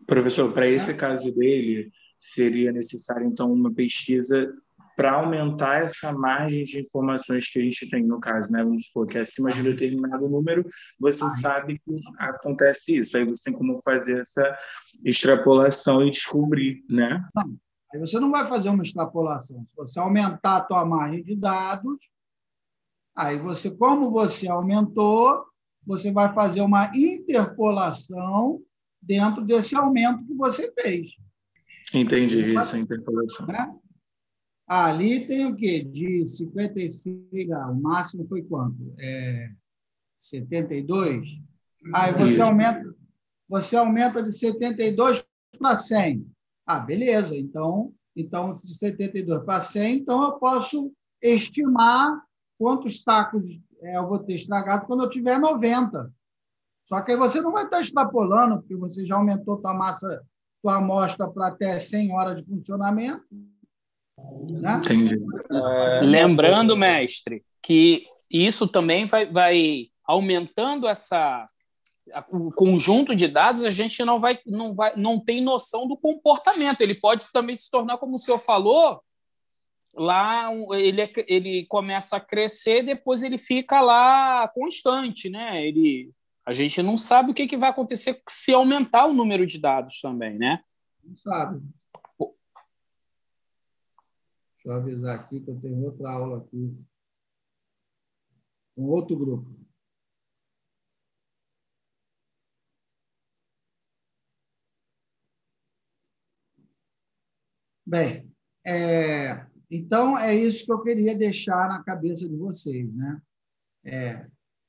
Professor, para esse caso dele, seria necessário, então, uma pesquisa para aumentar essa margem de informações que a gente tem no caso, né? Vamos supor que acima de determinado número, você sabe que acontece isso. Aí você tem como fazer essa extrapolação e descobrir, né? Não. Aí você não vai fazer uma extrapolação. Se você aumentar a tua margem de dados, aí você, como você aumentou, você vai fazer uma interpolação dentro desse aumento que você fez. Entendi isso, a interpolação. Né? Ali tem o quê? De 56, o máximo foi quanto? 72? Aí você aumenta de 72 para 100. Beleza. Então, de 72 para 100, então eu posso estimar quantos sacos eu vou ter estragado quando eu tiver 90. Só que aí você não vai estar extrapolando, porque você já aumentou tua amostra para até 100 horas de funcionamento. Né? Entendi. Lembrando, mestre, que isso também vai aumentando o conjunto de dados, a gente não tem noção do comportamento. Ele pode também se tornar, como o senhor falou, lá ele começa a crescer, depois ele fica lá constante, né? A gente não sabe o que vai acontecer se aumentar o número de dados também, né? Não sabe. Deixa eu avisar aqui que eu tenho outra aula aqui com outro grupo. Bem, então é isso que eu queria deixar na cabeça de vocês, né?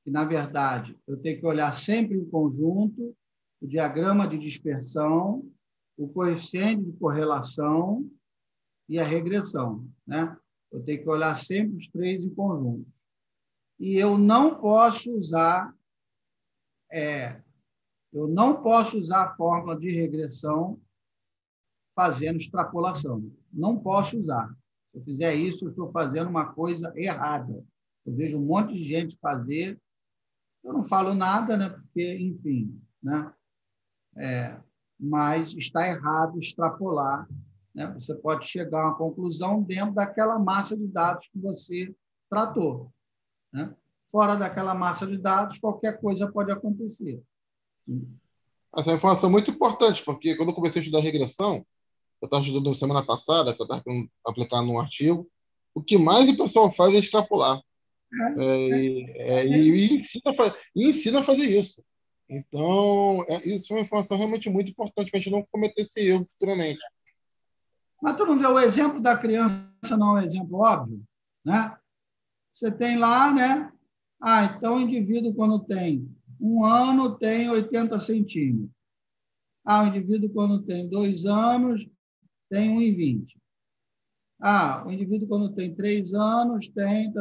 Que, na verdade, eu tenho que olhar sempre em conjunto o diagrama de dispersão, o coeficiente de correlação e a regressão, né? Eu tenho que olhar sempre os três em conjunto. E eu não posso usar a fórmula de regressão fazendo extrapolação. Não posso usar. Se eu fizer isso, eu estou fazendo uma coisa errada. Eu vejo um monte de gente fazer Eu não falo nada, né? Porque, enfim, né? Mas está errado extrapolar, né? Você pode chegar a uma conclusão dentro daquela massa de dados que você tratou, né? Fora daquela massa de dados, qualquer coisa pode acontecer. Essa informação é muito importante, porque quando eu comecei a estudar regressão, eu estava estudando semana passada, que eu estava aplicando num artigo, o que mais o pessoal faz é extrapolar. E ensina a fazer isso. Então, isso é uma informação realmente muito importante para a gente não cometer esse erro futuramente. Mas tu não vê o exemplo da criança, não é um exemplo óbvio, né? Você tem lá, né? Então o indivíduo, quando tem 1 ano, tem 80 centímetros. O indivíduo, quando tem 2 anos, tem 1,20. O indivíduo, quando tem 3 anos, tem...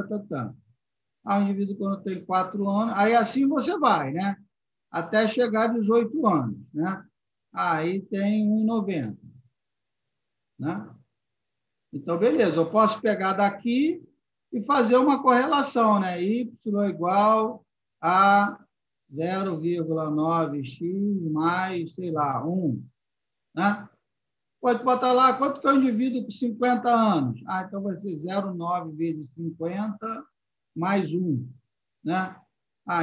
O indivíduo, quando tem 4 anos... Aí assim você vai, né? Até chegar a 18 anos, né? Aí tem 1,90. Né? Então, beleza, eu posso pegar daqui e fazer uma correlação, né? Y igual a 0,9x mais, sei lá, 1. Né? Pode botar lá, quanto que é o indivíduo com 50 anos? Então vai ser 0,9 vezes 50 mais 1. Né?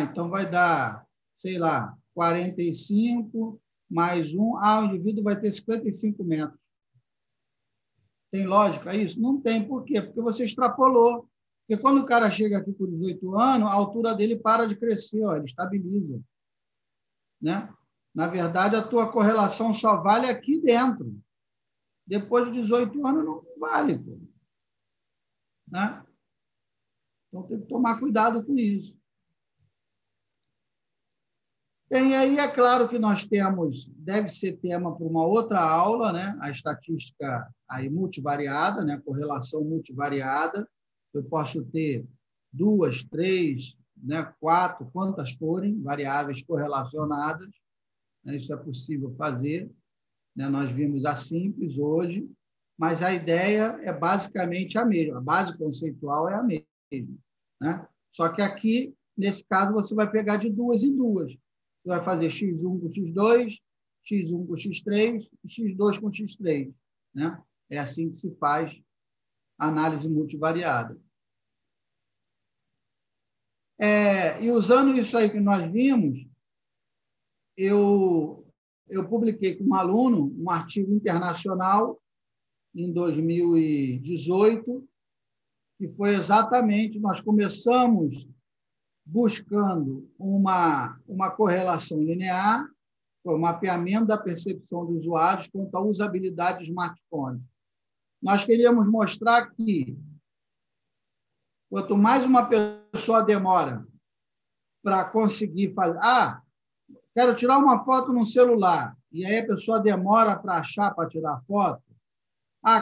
Então vai dar, sei lá, 45 mais 1. O indivíduo vai ter 55 metros. Tem lógica isso? Não tem. Por quê? Porque você extrapolou. Porque quando o cara chega aqui com 18 anos, a altura dele para de crescer, ele estabiliza. Né? Na verdade, a tua correlação só vale aqui dentro. Depois de 18 anos, não vale. Pô. Né? Então, tem que tomar cuidado com isso. Bem, aí é claro que nós temos, deve ser tema para uma outra aula, né? A estatística aí multivariada, né? Correlação multivariada. Eu posso ter 2, 3, né? 4, quantas forem, variáveis correlacionadas. Né? Isso é possível fazer. Né? Nós vimos a simples hoje, mas a ideia é basicamente a mesma. A base conceitual é a mesma. Né? Só que aqui, nesse caso, você vai pegar de 2 em 2. Você vai fazer x1 com x2, x1 com x3 e x2 com x3. Né? É assim que se faz a análise multivariada. E usando isso aí que nós vimos, eu publiquei com um aluno um artigo internacional em 2018, que foi exatamente, nós começamos buscando uma correlação linear, o mapeamento da percepção dos usuários quanto à usabilidade do smartphone. Nós queríamos mostrar que, quanto mais uma pessoa demora para conseguir fazer... quero tirar uma foto no celular, e aí a pessoa demora para achar para tirar foto.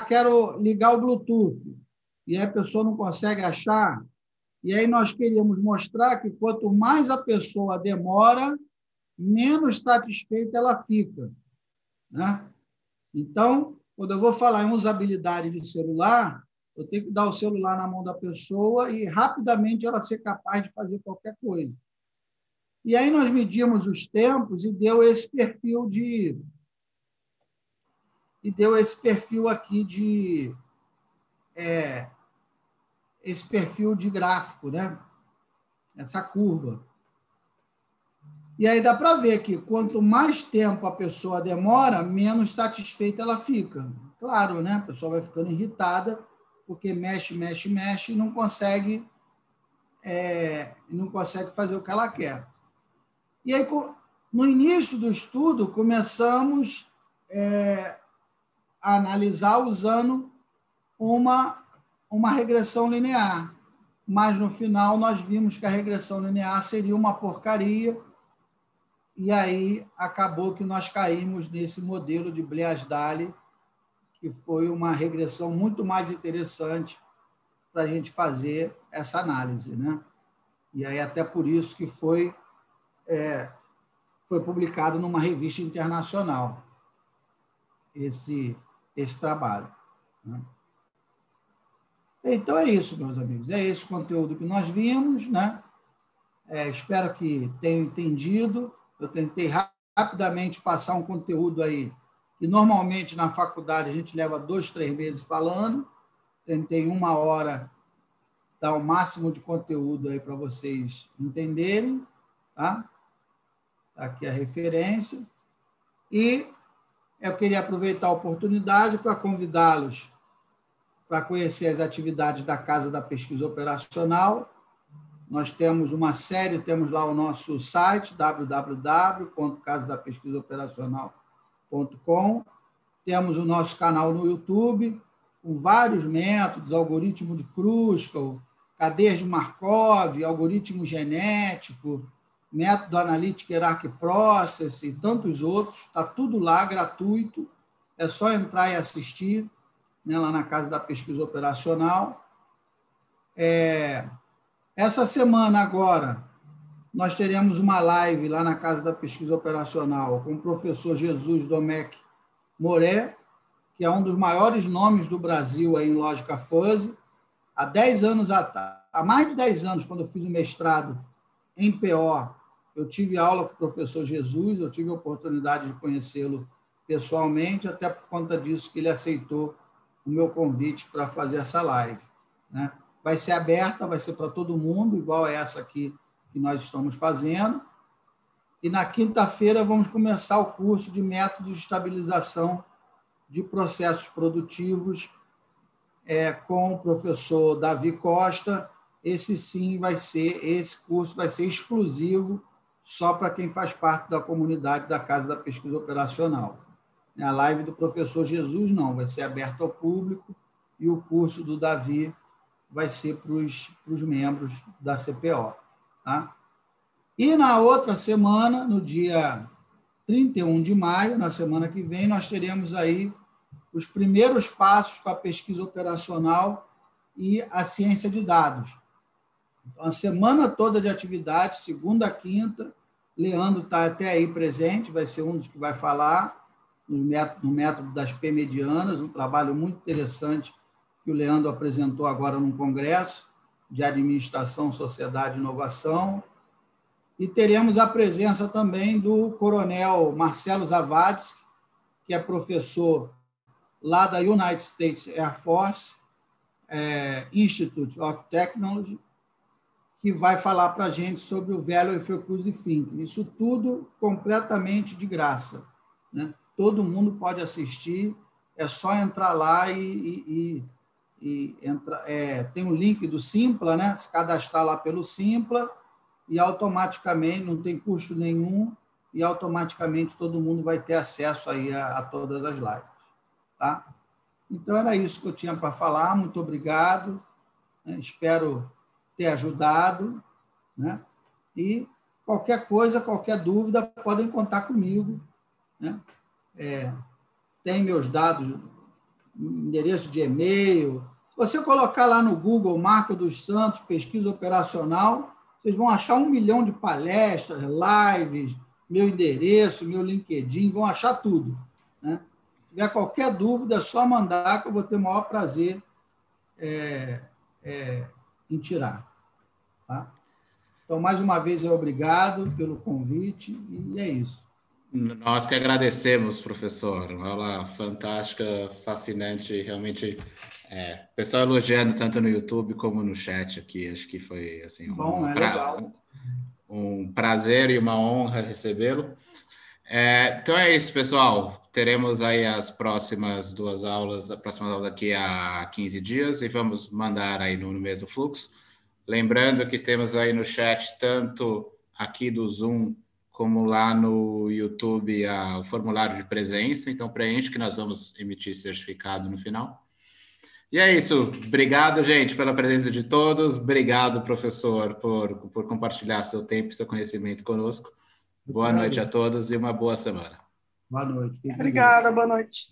Quero ligar o Bluetooth, e aí a pessoa não consegue achar. E aí nós queríamos mostrar que quanto mais a pessoa demora, menos satisfeita ela fica. Né? Então, quando eu vou falar em usabilidade de celular, eu tenho que dar o celular na mão da pessoa e rapidamente ela ser capaz de fazer qualquer coisa. E aí nós medimos os tempos e deu esse perfil aqui de... esse perfil de gráfico, né? Essa curva. E aí dá para ver que quanto mais tempo a pessoa demora, menos satisfeita ela fica. Claro, né? A pessoa vai ficando irritada, porque mexe e não consegue fazer o que ela quer. E aí, no início do estudo, começamos a analisar usando uma regressão linear. Mas, no final, nós vimos que a regressão linear seria uma porcaria, e aí acabou que nós caímos nesse modelo de Bleasdale, que foi uma regressão muito mais interessante para a gente fazer essa análise. Né? E aí até por isso que foi publicado numa revista internacional esse trabalho. Né? Então, é isso, meus amigos. É esse conteúdo que nós vimos, né? Espero que tenham entendido. Eu tentei rapidamente passar um conteúdo aí que normalmente na faculdade a gente leva 2, 3 meses falando. Tentei 1 hora dar o máximo de conteúdo aí para vocês entenderem, tá? Tá aqui a referência. E eu queria aproveitar a oportunidade para convidá-los para conhecer as atividades da Casa da Pesquisa Operacional. Nós temos uma série, temos lá o nosso site, www.casadapesquisaoperacional.com. Temos o nosso canal no YouTube, com vários métodos, algoritmo de Kruskal, cadeias de Markov, algoritmo genético, método Analytic Hierarchy Process e tantos outros. Está tudo lá, gratuito. É só entrar e assistir, né, lá na Casa da Pesquisa Operacional. Essa semana agora, nós teremos uma live lá na Casa da Pesquisa Operacional com o professor Jesus Domecq Moré, que é um dos maiores nomes do Brasil aí em lógica fuzzy. Há mais de 10 anos, quando eu fiz o mestrado em PO, eu tive aula com o professor Jesus, eu tive a oportunidade de conhecê-lo pessoalmente, até por conta disso que ele aceitou o meu convite para fazer essa live, né? Vai ser aberta, vai ser para todo mundo, igual essa aqui que nós estamos fazendo. E na quinta-feira vamos começar o curso de métodos de estabilização de processos produtivos com o professor Davi Costa. Esse curso vai ser exclusivo só para quem faz parte da comunidade da Casa da Pesquisa Operacional. A live do professor Jesus não, vai ser aberta ao público, e o curso do Davi vai ser para os membros da CPO. Tá? E na outra semana, no dia 31 de maio, na semana que vem, nós teremos aí os primeiros passos com a pesquisa operacional e a ciência de dados. Então, a semana toda de atividade, segunda a quinta, Leandro está até aí presente, vai ser um dos que vai falar no método das P-medianas, um trabalho muito interessante que o Leandro apresentou agora num congresso de Administração, Sociedade e Inovação. E teremos a presença também do coronel Marcelo Zavadski, que é professor lá da United States Air Force Institute of Technology, que vai falar para a gente sobre o Value of Recursive Thinking. Isso tudo completamente de graça, né? Todo mundo pode assistir, é só entrar lá tem um link do Simpla, né? Se cadastrar lá pelo Simpla, e automaticamente, não tem custo nenhum, e automaticamente todo mundo vai ter acesso aí a todas as lives. Tá? Então, era isso que eu tinha para falar. Muito obrigado, né? Espero ter ajudado, né? E qualquer coisa, qualquer dúvida, podem contar comigo, né? Tem meus dados, endereço de e-mail. Se você colocar lá no Google Marco dos Santos, pesquisa operacional, vocês vão achar 1 milhão de palestras, lives, meu endereço, meu LinkedIn, vão achar tudo, né? Se tiver qualquer dúvida, é só mandar, que eu vou ter o maior prazer em tirar. Tá? Então, mais uma vez, obrigado pelo convite, e é isso. Nós que agradecemos, professor. Uma aula fantástica, fascinante, realmente. O pessoal elogiando tanto no YouTube como no chat aqui. Acho que foi assim, um prazer e uma honra recebê-lo. Então é isso, pessoal. Teremos aí as próximas 2 aulas, a próxima aula daqui a 15 dias, e vamos mandar aí no mesmo fluxo. Lembrando que temos aí no chat, tanto aqui do Zoom, como lá no YouTube, o formulário de presença. Então, preenche, que nós vamos emitir certificado no final. E é isso. Obrigado, gente, pela presença de todos. Obrigado, professor, por compartilhar seu tempo e seu conhecimento conosco. Boa noite a todos e uma boa semana. Boa noite. Obrigada, boa noite.